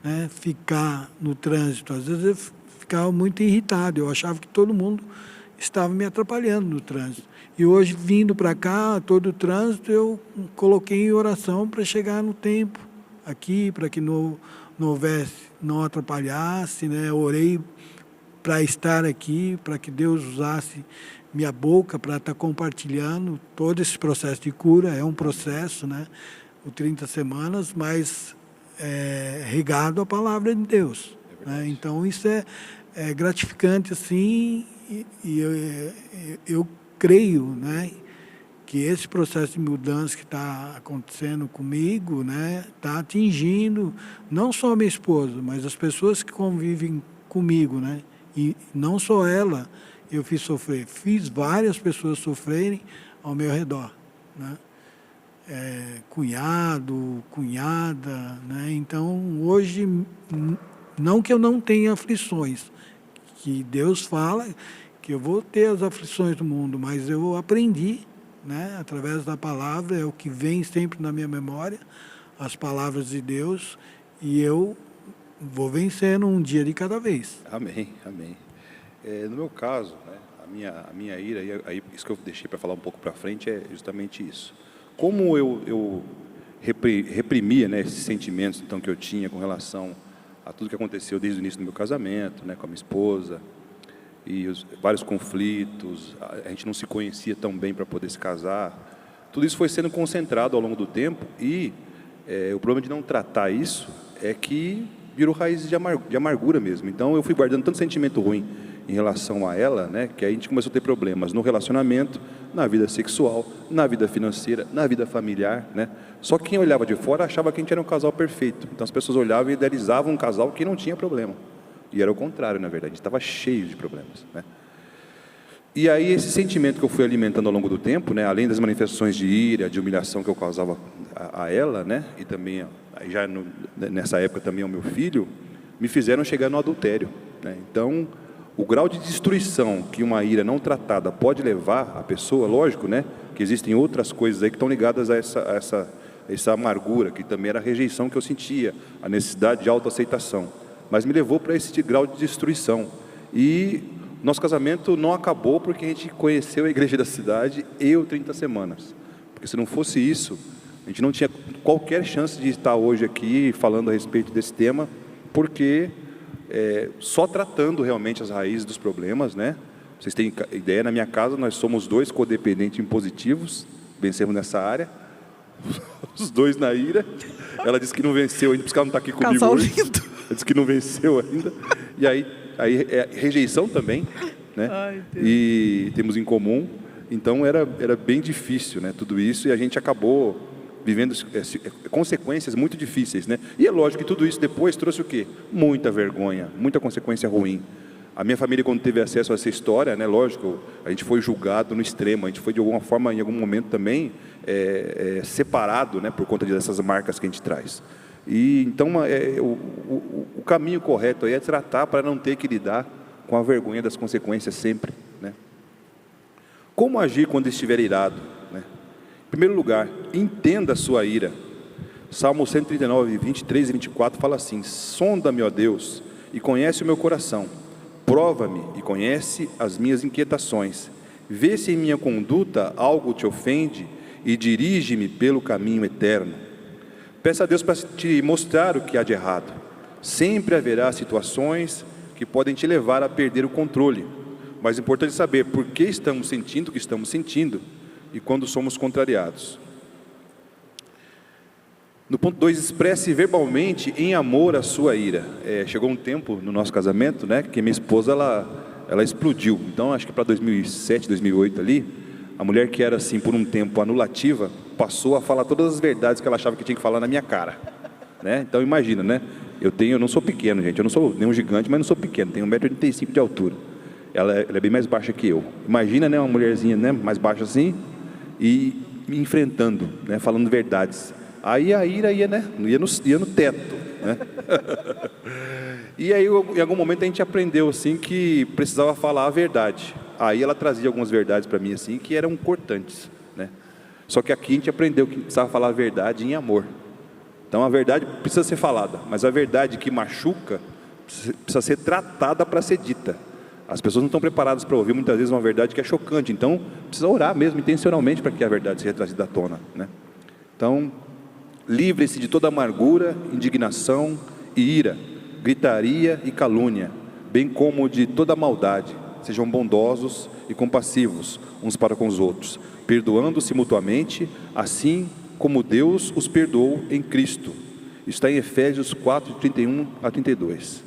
né? Ficar no trânsito. Às vezes eu ficava muito irritado, eu achava que todo mundo estava me atrapalhando no trânsito. E hoje, vindo para cá, todo o trânsito, eu coloquei em oração para chegar no tempo aqui, para que não houvesse, não atrapalhasse, né? Orei para estar aqui, para que Deus usasse minha boca para estar compartilhando todo esse processo de cura. É um processo, né? O 30 semanas, mas regado à palavra de Deus, né? Então isso é gratificante, assim, e eu creio, né, que esse processo de mudança que está acontecendo comigo, né, está atingindo não só minha esposa, mas as pessoas que convivem comigo, né, e não só ela eu fiz sofrer, fiz várias pessoas sofrerem ao meu redor, né, cunhado, cunhada, né, então hoje, não que eu não tenha aflições, que Deus fala que eu vou ter as aflições do mundo, mas eu aprendi, né, através da palavra, é o que vem sempre na minha memória, as palavras de Deus, e eu vou vencendo um dia de cada vez. Amém, amém. No meu caso, né, a minha ira, e aí, isso que eu deixei para falar um pouco para frente, é justamente isso. Como eu reprimia, né, esses sentimentos então, que eu tinha com relação a tudo que aconteceu desde o início do meu casamento, né, com a minha esposa, e vários conflitos, a gente não se conhecia tão bem para poder se casar. Tudo isso foi sendo concentrado ao longo do tempo e o problema de não tratar isso é que virou raiz de amargura mesmo. Então eu fui guardando tanto sentimento ruim em relação a ela, né, que aí a gente começou a ter problemas no relacionamento, na vida sexual, na vida financeira, na vida familiar, né? Só que quem olhava de fora achava que a gente era um casal perfeito. Então as pessoas olhavam e idealizavam um casal que não tinha problema. E era o contrário, na verdade, a gente estava cheio de problemas, né? E aí esse sentimento que eu fui alimentando ao longo do tempo, né, além das manifestações de ira, de humilhação que eu causava a ela, né, e também já nessa época também ao meu filho, me fizeram chegar no adultério, né? Então o grau de destruição que uma ira não tratada pode levar a pessoa, lógico, né, que existem outras coisas aí que estão ligadas a essa amargura, que também era a rejeição que eu sentia, a necessidade de autoaceitação, mas me levou para esse grau de destruição. E nosso casamento não acabou porque a gente conheceu a igreja da cidade e o 30 semanas. Porque se não fosse isso, a gente não tinha qualquer chance de estar hoje aqui falando a respeito desse tema, porque só tratando realmente as raízes dos problemas, né? Vocês têm ideia, na minha casa nós somos 2 codependentes impositivos, vencemos nessa área, os 2 na ira. Ela disse que não venceu ainda, porque ela não está aqui comigo Casal hoje. lindo. Ela disse que não venceu ainda. E aí rejeição também, né? Ai, Deus. E temos em comum. Então era bem difícil, né, tudo isso, e a gente acabou vivendo consequências muito difíceis, né? E é lógico que tudo isso depois trouxe o quê? Muita vergonha, muita consequência ruim. A minha família, quando teve acesso a essa história, né, lógico, a gente foi julgado no extremo, a gente foi de alguma forma, em algum momento também, separado, né, por conta dessas marcas que a gente traz. E então o caminho correto aí é tratar para não ter que lidar com a vergonha das consequências sempre, né? Como agir quando estiver irado, né? Em primeiro lugar, entenda a sua ira. Salmo 139, 23 e 24 fala assim: sonda-me, ó Deus, e conhece o meu coração. Prova-me e conhece as minhas inquietações. Vê se em minha conduta algo te ofende e dirige-me pelo caminho eterno. Peça a Deus para te mostrar o que há de errado. Sempre haverá situações que podem te levar a perder o controle. Mas é importante saber por que estamos sentindo o que estamos sentindo e quando somos contrariados. No ponto 2, expresse verbalmente em amor a sua ira. Chegou um tempo no nosso casamento, né, que minha esposa, ela explodiu. Então, acho que para 2007, 2008 ali, a mulher que era assim, por um tempo, anulativa, passou a falar todas as verdades que ela achava que tinha que falar na minha cara. Né? Então, imagina, né? Eu não sou pequeno, gente. Eu não sou nenhum gigante, mas não sou pequeno. Tenho 1,85 m de altura. Ela é bem mais baixa que eu. Imagina, né, uma mulherzinha, né, mais baixa assim, e me enfrentando, né, falando verdades. Aí a ira ia no teto, né? E aí, em algum momento, a gente aprendeu assim que precisava falar a verdade. Aí ela trazia algumas verdades para mim assim que eram cortantes, né? Só que aqui a gente aprendeu que precisava falar a verdade em amor. Então a verdade precisa ser falada, mas a verdade que machuca precisa ser tratada para ser dita. As pessoas não estão preparadas para ouvir muitas vezes uma verdade que é chocante. Então precisa orar mesmo intencionalmente para que a verdade seja trazida à tona, né? Então, livre-se de toda amargura, indignação e ira, gritaria e calúnia, bem como de toda maldade. Sejam bondosos e compassivos uns para com os outros, perdoando-se mutuamente, assim como Deus os perdoou em Cristo. Está em Efésios 4, 31 a 32.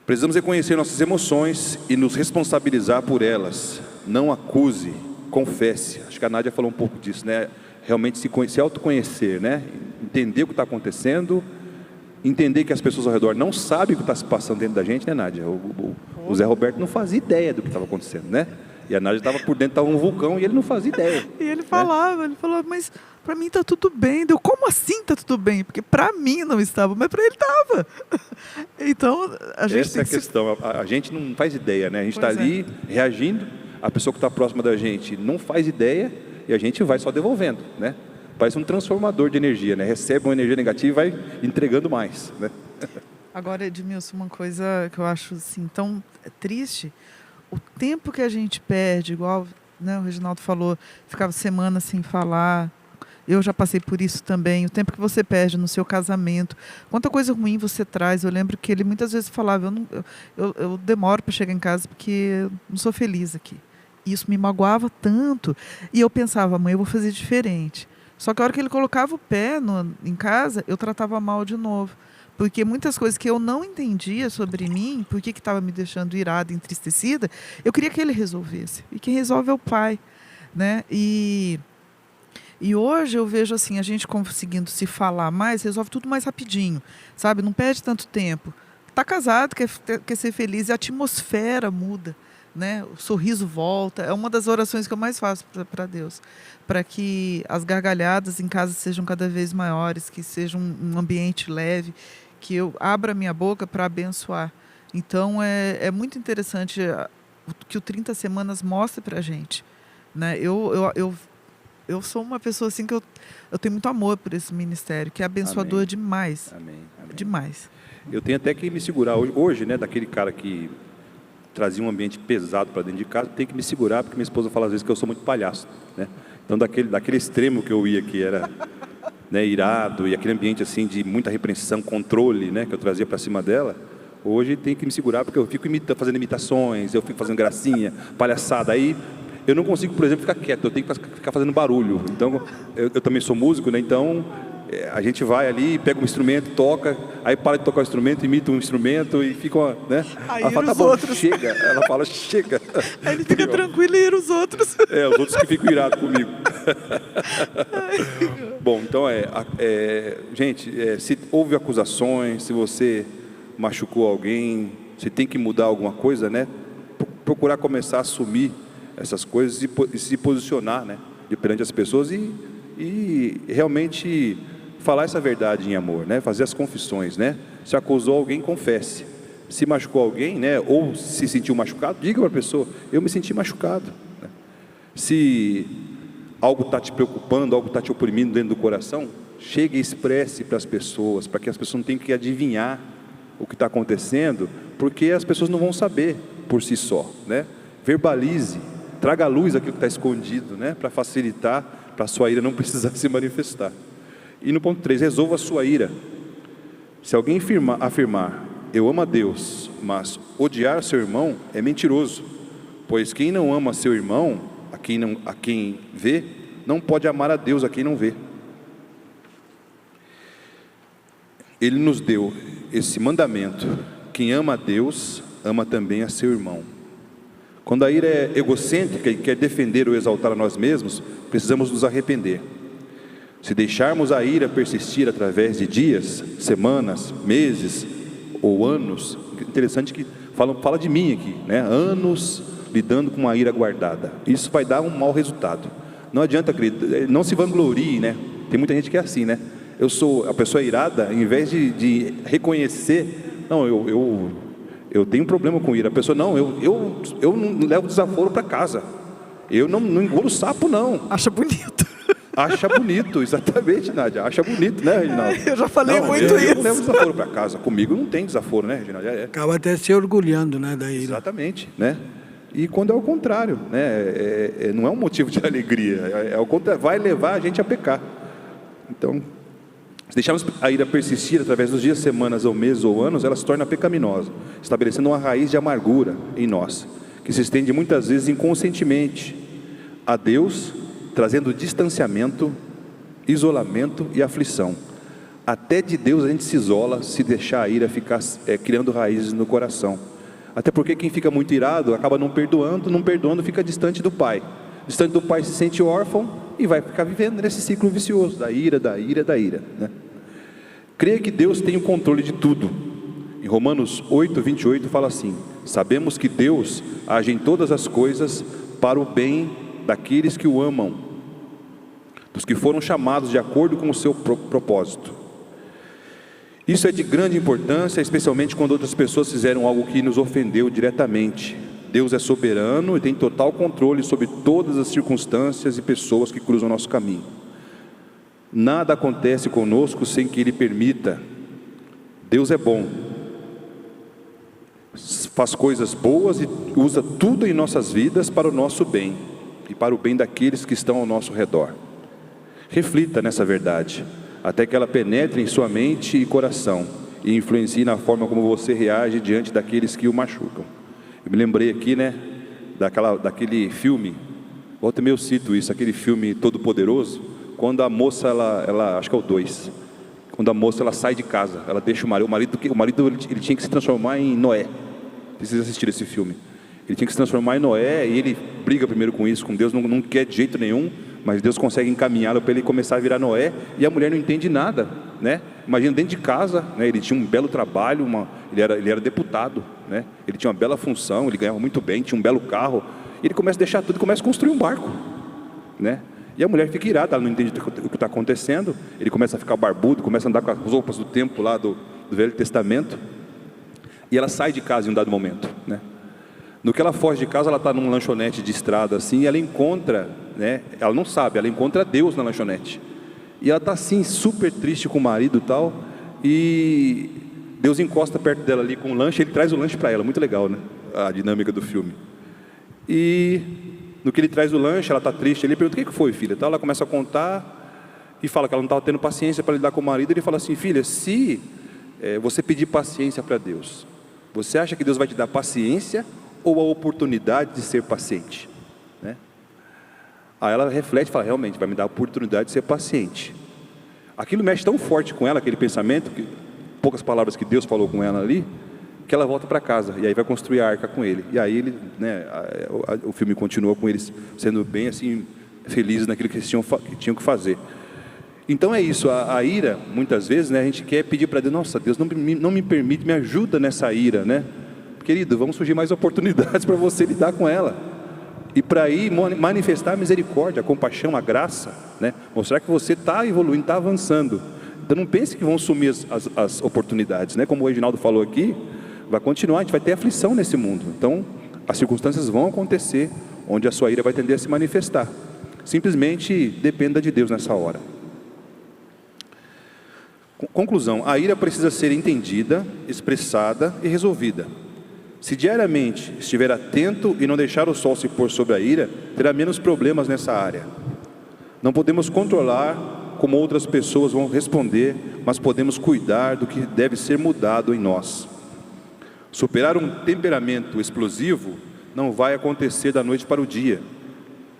Precisamos reconhecer nossas emoções e nos responsabilizar por elas. Não acuse, confesse. Acho que a Nádia falou um pouco disso, né? Realmente se autoconhecer, né? Entender o que está acontecendo, entender que as pessoas ao redor não sabem o que está se passando dentro da gente, né, Nádia? O Zé Roberto não fazia ideia do que estava acontecendo, né? E a Nádia estava por dentro, estava um vulcão e ele não fazia ideia. E ele falava, ele falou, mas para mim está tudo bem. Deu, como assim está tudo bem? Porque para mim não estava, mas para ele estava. Então, a gente essa é a questão, a gente não faz ideia, né? A gente está ali reagindo, a pessoa que está próxima da gente não faz ideia e a gente vai só devolvendo, né? Parece um transformador de energia, né? Recebe uma energia negativa e vai entregando mais, né? Agora, Edmilson, uma coisa que eu acho assim, tão triste, o tempo que a gente perde, igual, né, o Reginaldo falou, ficava semanas sem falar. Eu já passei por isso também. O tempo que você perde no seu casamento, quanta coisa ruim você traz. Eu lembro que ele muitas vezes falava, eu demoro para chegar em casa porque eu não sou feliz aqui. Isso me magoava tanto. E eu pensava, amanhã eu vou fazer diferente. Só que a hora que ele colocava o pé em casa, eu tratava mal de novo. Porque muitas coisas que eu não entendia sobre mim, por que estava me deixando irada, entristecida, eu queria que ele resolvesse. E quem resolve é o pai, né? E hoje eu vejo assim, a gente conseguindo se falar mais, resolve tudo mais rapidinho, sabe? Não perde tanto tempo. Está casado, quer ser feliz, e a atmosfera muda, né? O sorriso volta. É uma das orações que eu mais faço para Deus, para que as gargalhadas em casa sejam cada vez maiores, que seja um ambiente leve, que eu abra minha boca para abençoar. Então é muito interessante o que o 30 Semanas mostra para a gente, né? Eu sou uma pessoa assim que eu tenho muito amor por esse ministério, que é abençoador. Amém. Demais. Amém. Amém. Demais. Eu tenho até que me segurar hoje, né, daquele cara que trazia um ambiente pesado para dentro de casa, tem que me segurar, porque minha esposa fala às vezes que eu sou muito palhaço, né? Então daquele extremo que eu ia, que era, né, irado, e aquele ambiente assim de muita repreensão, controle, né, que eu trazia para cima dela, hoje tem que me segurar, porque eu fico fazendo imitações, eu fico fazendo gracinha, palhaçada, aí eu não consigo, por exemplo, ficar quieto, eu tenho que ficar fazendo barulho. Então eu também sou músico, né? Então a gente vai ali, pega um instrumento, toca, aí para de tocar o instrumento, imita um instrumento e fica, né? Aí ela fala, tá bom, outros. Chega. Ela fala, chega. Aí ele fica tranquilo e ira os outros. Os outros que ficam irados comigo. Bom, então gente, se houve acusações, se você machucou alguém, se tem que mudar alguma coisa, né? Procurar começar a assumir essas coisas e se posicionar, né, perante as pessoas e realmente falar essa verdade em amor, né, fazer as confissões, né? Se acusou alguém, confesse. Se machucou alguém, né, ou se sentiu machucado, diga para a pessoa, eu me senti machucado, né? Se algo está te preocupando, algo está te oprimindo dentro do coração, chegue e expresse para as pessoas, para que as pessoas não tenham que adivinhar o que está acontecendo, porque as pessoas não vão saber por si só, né? Verbalize, traga à luz aquilo que está escondido, né? Para facilitar, para a sua ira não precisar se manifestar. E no ponto 3, resolva a sua ira. Se alguém afirmar, eu amo a Deus, mas odiar seu irmão é mentiroso, pois quem não ama seu irmão, a quem vê, não pode amar a Deus a quem não vê. Ele nos deu esse mandamento: quem ama a Deus, ama também a seu irmão. Quando a ira é egocêntrica e quer defender ou exaltar a nós mesmos, precisamos nos arrepender. Se deixarmos a ira persistir através de dias, semanas, meses ou anos, interessante que fala de mim aqui, né? Anos lidando com uma ira guardada, isso vai dar um mau resultado. Não adianta, querido, não se vanglorie, né? Tem muita gente que é assim, né? Eu sou a pessoa irada, em vez de reconhecer, não, eu tenho um problema com ira. A pessoa, não, eu não levo desaforo para casa, eu não engulo sapo, não. Acha bonito. Acha bonito, exatamente, Nádia. Acha bonito, né, Reginaldo? Eu já falei muito isso. Eu isso. não levo desaforo para casa. Comigo não tem desaforo, né, Reginaldo? Acaba até se orgulhando, né, da ira. Exatamente, né? E quando é o contrário, né? Não é um motivo de alegria, é o contrário, vai levar a gente a pecar. Então, se deixarmos a ira persistir através dos dias, semanas ou meses ou anos, ela se torna pecaminosa, estabelecendo uma raiz de amargura em nós, que se estende muitas vezes inconscientemente a Deus, trazendo distanciamento, isolamento e aflição. Até de Deus a gente se isola se deixar a ira ficar criando raízes no coração. Até porque quem fica muito irado acaba não perdoando fica distante do Pai. Distante do Pai se sente órfão e vai ficar vivendo nesse ciclo vicioso da ira, né? Creia que Deus tem o controle de tudo. Em Romanos 8:28 fala assim: sabemos que Deus age em todas as coisas para o bem daqueles que o amam, dos que foram chamados de acordo com o seu propósito. Isso é de grande importância, especialmente quando outras pessoas fizeram algo que nos ofendeu diretamente. Deus é soberano e tem total controle sobre todas as circunstâncias e pessoas que cruzam nosso caminho. Nada acontece conosco sem que Ele permita. Deus é bom, faz coisas boas e usa tudo em nossas vidas para o nosso bem e para o bem daqueles que estão ao nosso redor. Reflita nessa verdade, até que ela penetre em sua mente e coração e influencie na forma como você reage diante daqueles que o machucam. Eu me lembrei aqui, né, daquele filme, volta e meia eu cito isso, aquele filme Todo Poderoso, quando a moça, ela acho que é o 2, quando a moça ela sai de casa, ela deixa o marido ele tinha que se transformar em Noé. Precisa assistir esse filme. Ele tinha que se transformar em Noé e ele briga primeiro com isso, com Deus, não quer de jeito nenhum, mas Deus consegue encaminhá-lo para ele começar a virar Noé, e a mulher não entende nada, né? Imagina, dentro de casa, né? Ele tinha um belo trabalho, ele era deputado, né? Ele tinha uma bela função, ele ganhava muito bem, tinha um belo carro, e ele começa a deixar tudo e começa a construir um barco, né? E a mulher fica irada, ela não entende o que está acontecendo, ele começa a ficar barbudo, começa a andar com as roupas do tempo lá do Velho Testamento, e ela sai de casa em um dado momento, né? No que ela foge de casa, ela está num lanchonete de estrada assim, e ela encontra, né, ela não sabe, ela encontra Deus na lanchonete, e ela está assim, super triste com o marido e tal, e Deus encosta perto dela ali com o lanche, ele traz o lanche para ela, muito legal, né, a dinâmica do filme. E no que ele traz o lanche, ela está triste, ele pergunta: o que foi, filha? Então ela começa a contar, e fala que ela não estava tendo paciência para lidar com o marido. Ele fala assim: filha, se você pedir paciência para Deus, você acha que Deus vai te dar paciência ou a oportunidade de ser paciente, né? Aí ela reflete e fala: realmente, vai me dar a oportunidade de ser paciente. Aquilo mexe tão forte com ela, aquele pensamento, que, poucas palavras que Deus falou com ela ali, que ela volta para casa, e aí vai construir a arca com ele. E aí ele, né, o filme continua com eles sendo bem assim, felizes naquilo que eles tinham que fazer. Então é isso, a ira, muitas vezes, né, a gente quer pedir para Deus: nossa, Deus, não me permite, me ajuda nessa ira, né? Querido, vão surgir mais oportunidades para você lidar com ela, e para aí manifestar a misericórdia, a compaixão, a graça, né? Mostrar que você está evoluindo, está avançando. Então não pense que vão sumir as oportunidades, né? Como o Reginaldo falou aqui, vai continuar, a gente vai ter aflição nesse mundo. Então as circunstâncias vão acontecer onde a sua ira vai tender a se manifestar. Simplesmente dependa de Deus nessa hora. Conclusão: a ira precisa ser entendida, expressada e resolvida. Se diariamente estiver atento e não deixar o sol se pôr sobre a ira, terá menos problemas nessa área. Não podemos controlar como outras pessoas vão responder, mas podemos cuidar do que deve ser mudado em nós. Superar um temperamento explosivo não vai acontecer da noite para o dia.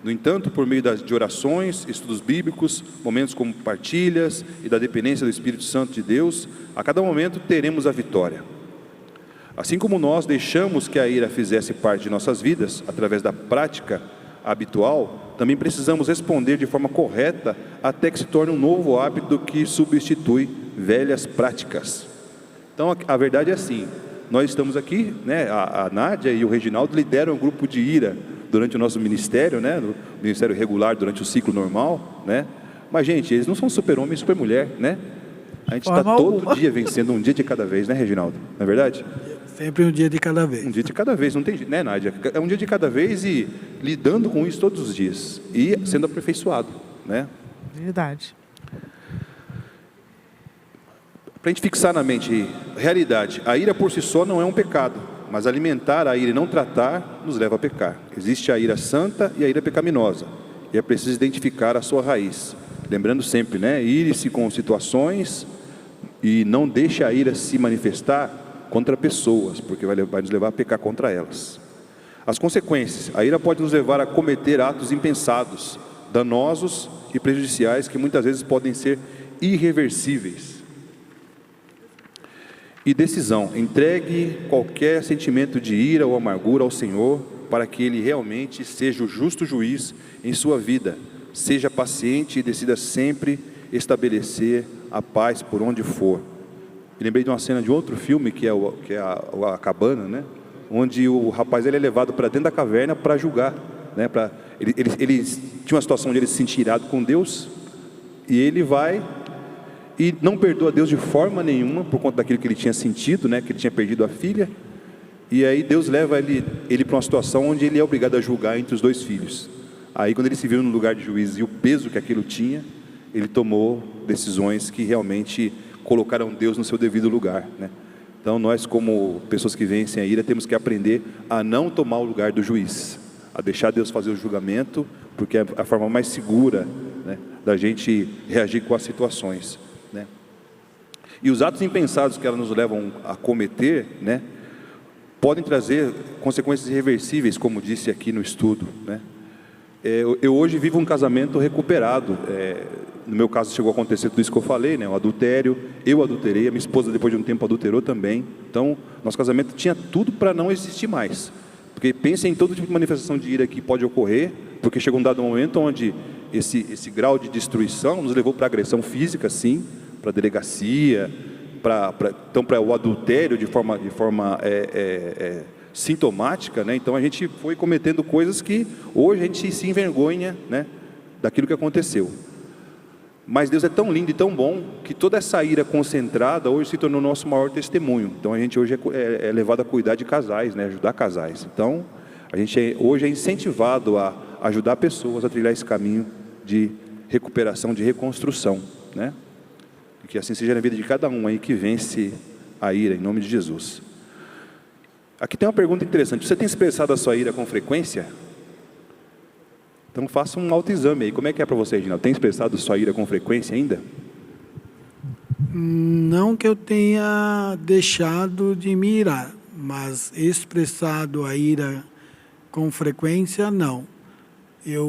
No entanto, por meio de orações, estudos bíblicos, momentos como partilhas e da dependência do Espírito Santo de Deus, a cada momento teremos a vitória. Assim como nós deixamos que a ira fizesse parte de nossas vidas, através da prática habitual, também precisamos responder de forma correta até que se torne um novo hábito que substitui velhas práticas. Então a verdade é assim, nós estamos aqui, né, a Nádia e o Reginaldo lideram um grupo de ira durante o nosso ministério, né, no ministério regular, durante o ciclo normal, né? Mas, gente, eles não são super-homem e super-mulher, né? A gente está todo dia vencendo, um dia de cada vez, né, Reginaldo? Não é verdade? Sempre um dia de cada vez. Um dia de cada vez, não tem, né, Nádia? É um dia de cada vez e lidando com isso todos os dias e sendo aperfeiçoado, né? Verdade. Para a gente fixar na mente, realidade, a ira por si só não é um pecado, mas alimentar a ira e não tratar nos leva a pecar. Existe a ira santa e a ira pecaminosa, e é preciso identificar a sua raiz. Lembrando sempre, né, ire-se com situações e não deixe a ira se manifestar contra pessoas, porque vai nos levar a pecar contra elas. As consequências, a ira pode nos levar a cometer atos impensados, danosos e prejudiciais que muitas vezes podem ser irreversíveis. E decisão, entregue qualquer sentimento de ira ou amargura ao Senhor, para que Ele realmente seja o justo juiz em sua vida. Seja paciente e decida sempre estabelecer a paz por onde for. Me lembrei de uma cena de outro filme, que é a Cabana, né? Onde o rapaz ele é levado para dentro da caverna para julgar, né? Ele tinha uma situação onde ele se sentia irado com Deus, e ele vai e não perdoa Deus de forma nenhuma por conta daquilo que ele tinha sentido, né? Que ele tinha perdido a filha. E aí Deus leva ele para uma situação onde ele é obrigado a julgar entre os dois filhos. Aí quando ele se viu no lugar de juiz e o peso que aquilo tinha, ele tomou decisões que realmente colocaram Deus no seu devido lugar, né? Então nós, como pessoas que vencem a ira, temos que aprender a não tomar o lugar do juiz, a deixar Deus fazer o julgamento, porque é a forma mais segura, né, da gente reagir com as situações, né? E os atos impensados que elas nos levam a cometer, né, podem trazer consequências irreversíveis, como disse aqui no estudo, né? Eu hoje vivo um casamento recuperado. No meu caso chegou a acontecer tudo isso que eu falei, né? O adultério, eu adulterei, a minha esposa depois de um tempo adulterou também. Então, nosso casamento tinha tudo para não existir mais. Porque pense em todo tipo de manifestação de ira que pode ocorrer, porque chegou um dado momento onde esse grau de destruição nos levou para agressão física, sim, para delegacia, para o adultério de forma sintomática, né? Então a gente foi cometendo coisas que hoje a gente se envergonha, né, daquilo que aconteceu. Mas Deus é tão lindo e tão bom que toda essa ira concentrada hoje se tornou nosso maior testemunho. Então a gente hoje é levado a cuidar de casais, né, ajudar casais. Então a gente hoje é incentivado a ajudar pessoas a trilhar esse caminho de recuperação, de reconstrução, né? E que assim seja na vida de cada um aí que vence a ira, em nome de Jesus. Aqui tem uma pergunta interessante. Você tem expressado a sua ira com frequência? Então faça um autoexame aí. Como é que é para você, Reginaldo? Tem expressado a sua ira com frequência ainda? Não que eu tenha deixado de me irar, mas expressado a ira com frequência, não. Eu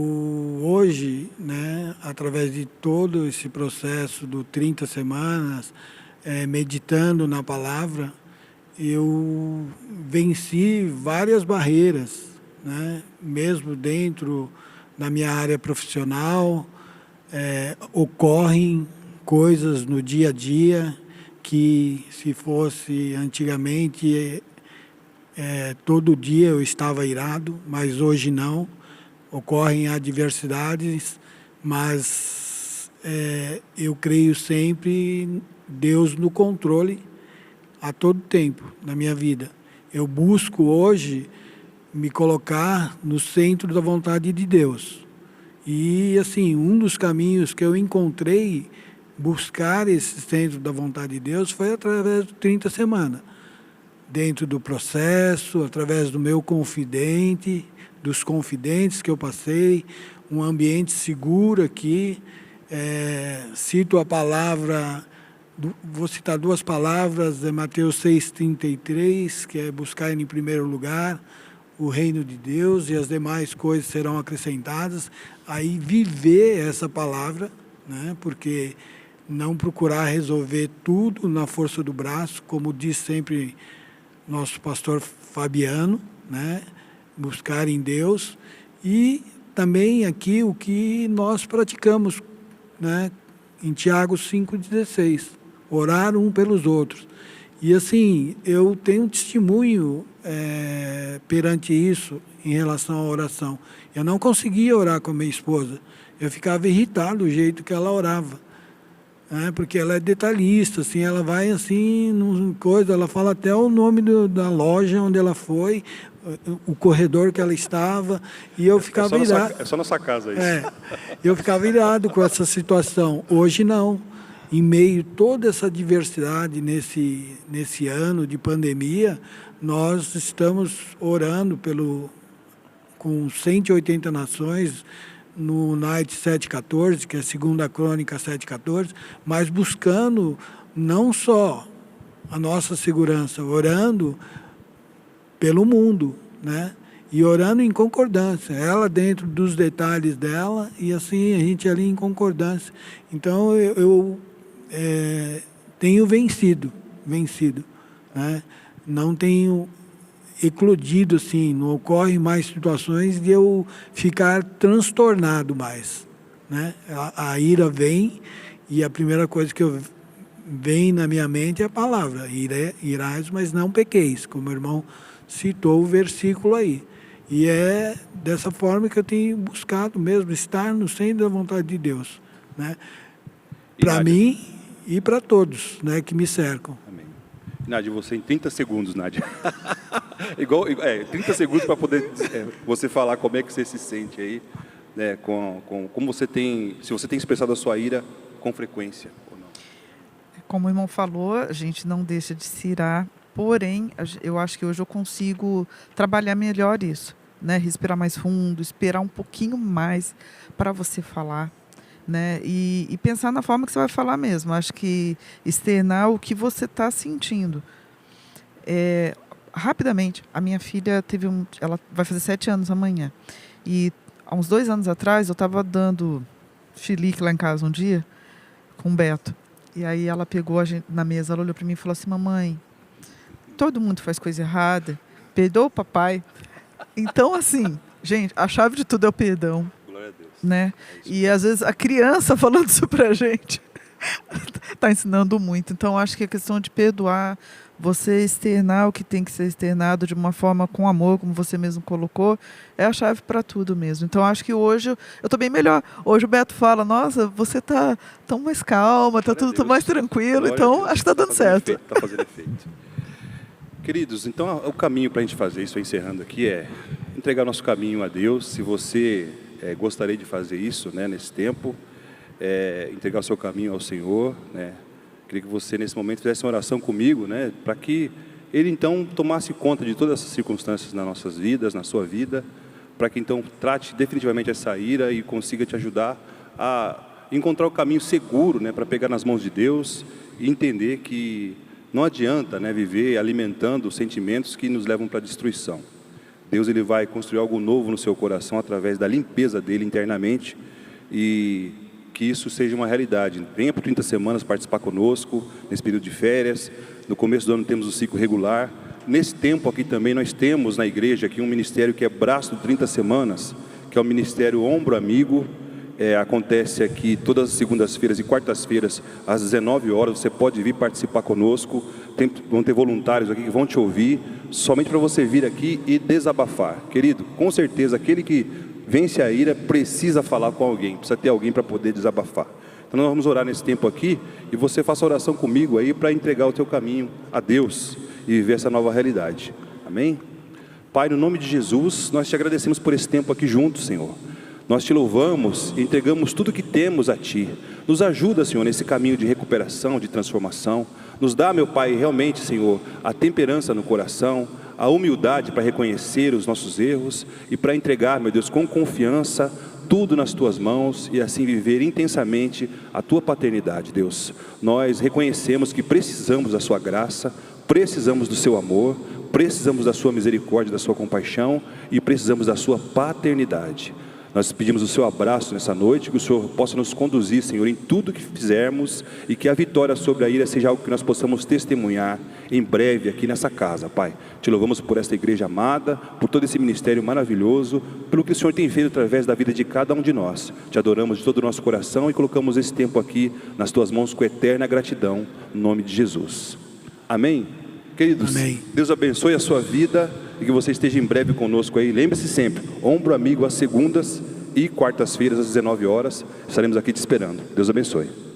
hoje, né, através de todo esse processo do 30 semanas, meditando na palavra, eu venci várias barreiras, né? Mesmo dentro da minha área profissional, ocorrem coisas no dia a dia que, se fosse antigamente, todo dia eu estava irado, mas hoje não. Ocorrem adversidades, mas eu creio sempre Deus no controle a todo tempo na minha vida. Eu busco hoje me colocar no centro da vontade de Deus. E assim, um dos caminhos que eu encontrei buscar esse centro da vontade de Deus foi através do 30 semanas. Dentro do processo, através do meu confidente, dos confidentes que eu passei, um ambiente seguro aqui. Cito a palavra, vou citar duas palavras, Mateus 6,33, que é buscar em primeiro lugar o reino de Deus e as demais coisas serão acrescentadas. Aí viver essa palavra, né? Porque não procurar resolver tudo na força do braço, como diz sempre nosso pastor Fabiano, né? Buscar em Deus. E também aqui o que nós praticamos, né? Em Tiago 5,16, orar um pelos outros. E assim, eu tenho um testemunho perante isso em relação à oração. Eu não conseguia orar com a minha esposa. Eu ficava irritado do jeito que ela orava. Porque ela é detalhista, assim, ela vai assim, ela fala até o nome da loja onde ela foi, o corredor que ela estava, e eu ficava irado. É só na sua casa isso. Eu ficava irado com essa situação. Hoje não. Em meio a toda essa diversidade nesse ano de pandemia, nós estamos orando com 180 nações, no Night 7,14, que é a segunda crônica 7,14, mas buscando não só a nossa segurança, orando pelo mundo, né? E orando em concordância, ela dentro dos detalhes dela e assim a gente ali em concordância. Então eu tenho vencido, né? Não tenho eclodido assim, não ocorre mais situações de eu ficar transtornado mais, né? A ira vem e a primeira coisa que vem na minha mente é a palavra, irás, mas não pequeis, como o irmão citou o versículo aí. E é dessa forma que eu tenho buscado mesmo, estar no centro da vontade de Deus, né? Para mim e para todos, né, que me cercam. Amém. Nádia, você em 30 segundos, Nádia. 30 segundos para poder você falar como é que você se sente aí, né, como você tem, se você tem expressado a sua ira com frequência ou não. Como o irmão falou, a gente não deixa de se irar, porém, eu acho que hoje eu consigo trabalhar melhor isso, né, respirar mais fundo, esperar um pouquinho mais para você falar, né, e pensar na forma que você vai falar mesmo. Acho que externar o que você está sentindo. Rapidamente, a minha filha ela vai fazer 7 anos amanhã, e há uns 2 anos atrás eu estava dando chilique lá em casa um dia com o Beto, e aí ela pegou a gente na mesa, ela olhou para mim e falou assim: mamãe, todo mundo faz coisa errada, perdoa o papai. Então assim, gente, a chave de tudo é o perdão, Glória a Deus, né? E às vezes a criança falando isso pra gente está ensinando muito. Então acho que a questão de perdoar, você externar o que tem que ser externado de uma forma com amor, como você mesmo colocou, é a chave para tudo mesmo. Então acho que hoje eu estou bem melhor. Hoje o Beto fala: nossa, você está tão mais calma, está tudo mais tranquilo. Então acho que está dando certo. Está fazendo efeito. Queridos, então o caminho para a gente fazer isso, encerrando aqui, é entregar nosso caminho a Deus. Se você gostaria de fazer isso, né, nesse tempo, entregar o seu caminho ao Senhor, né? Queria que você nesse momento fizesse uma oração comigo, né, para que Ele então tomasse conta de todas essas circunstâncias nas nossas vidas, na sua vida, para que então trate definitivamente essa ira e consiga te ajudar a encontrar o caminho seguro, né, para pegar nas mãos de Deus e entender que não adianta, né, viver alimentando sentimentos que nos levam para a destruição. Deus, Ele vai construir algo novo no seu coração através da limpeza dele internamente, e que isso seja uma realidade. Venha por 30 semanas participar conosco, nesse período de férias. No começo do ano temos o ciclo regular. Nesse tempo aqui também nós temos na igreja aqui um ministério que é braço do 30 semanas, que é o Ministério Ombro Amigo. Acontece aqui todas as segundas-feiras e quartas-feiras, às 19 horas. Você pode vir participar conosco. Vão ter voluntários aqui que vão te ouvir, somente para você vir aqui e desabafar. Querido, com certeza, aquele que vence a ira precisa falar com alguém, precisa ter alguém para poder desabafar. Então nós vamos orar nesse tempo aqui, e você faça oração comigo aí para entregar o teu caminho a Deus e viver essa nova realidade. Amém? Pai, no nome de Jesus, nós te agradecemos por esse tempo aqui juntos, Senhor. Nós te louvamos e entregamos tudo que temos a Ti. Nos ajuda, Senhor, nesse caminho de recuperação, de transformação. Nos dá, meu Pai, realmente, Senhor, a temperança no coração, a humildade para reconhecer os nossos erros e para entregar, meu Deus, com confiança, tudo nas Tuas mãos, e assim viver intensamente a Tua paternidade, Deus. Nós reconhecemos que precisamos da Sua graça, precisamos do seu amor, precisamos da sua misericórdia, da sua compaixão e precisamos da sua paternidade. Nós pedimos o seu abraço nessa noite, que o Senhor possa nos conduzir, Senhor, em tudo que fizermos e que a vitória sobre a ira seja algo que nós possamos testemunhar em breve aqui nessa casa, Pai. Te louvamos por esta igreja amada, por todo esse ministério maravilhoso, pelo que o Senhor tem feito através da vida de cada um de nós. Te adoramos de todo o nosso coração e colocamos esse tempo aqui nas tuas mãos com eterna gratidão, no nome de Jesus. Amém? Queridos, Amém. Deus abençoe a sua vida e que você esteja em breve conosco aí. Lembre-se sempre, Ombro Amigo às segundas e quartas-feiras às 19 horas. Estaremos aqui te esperando. Deus abençoe.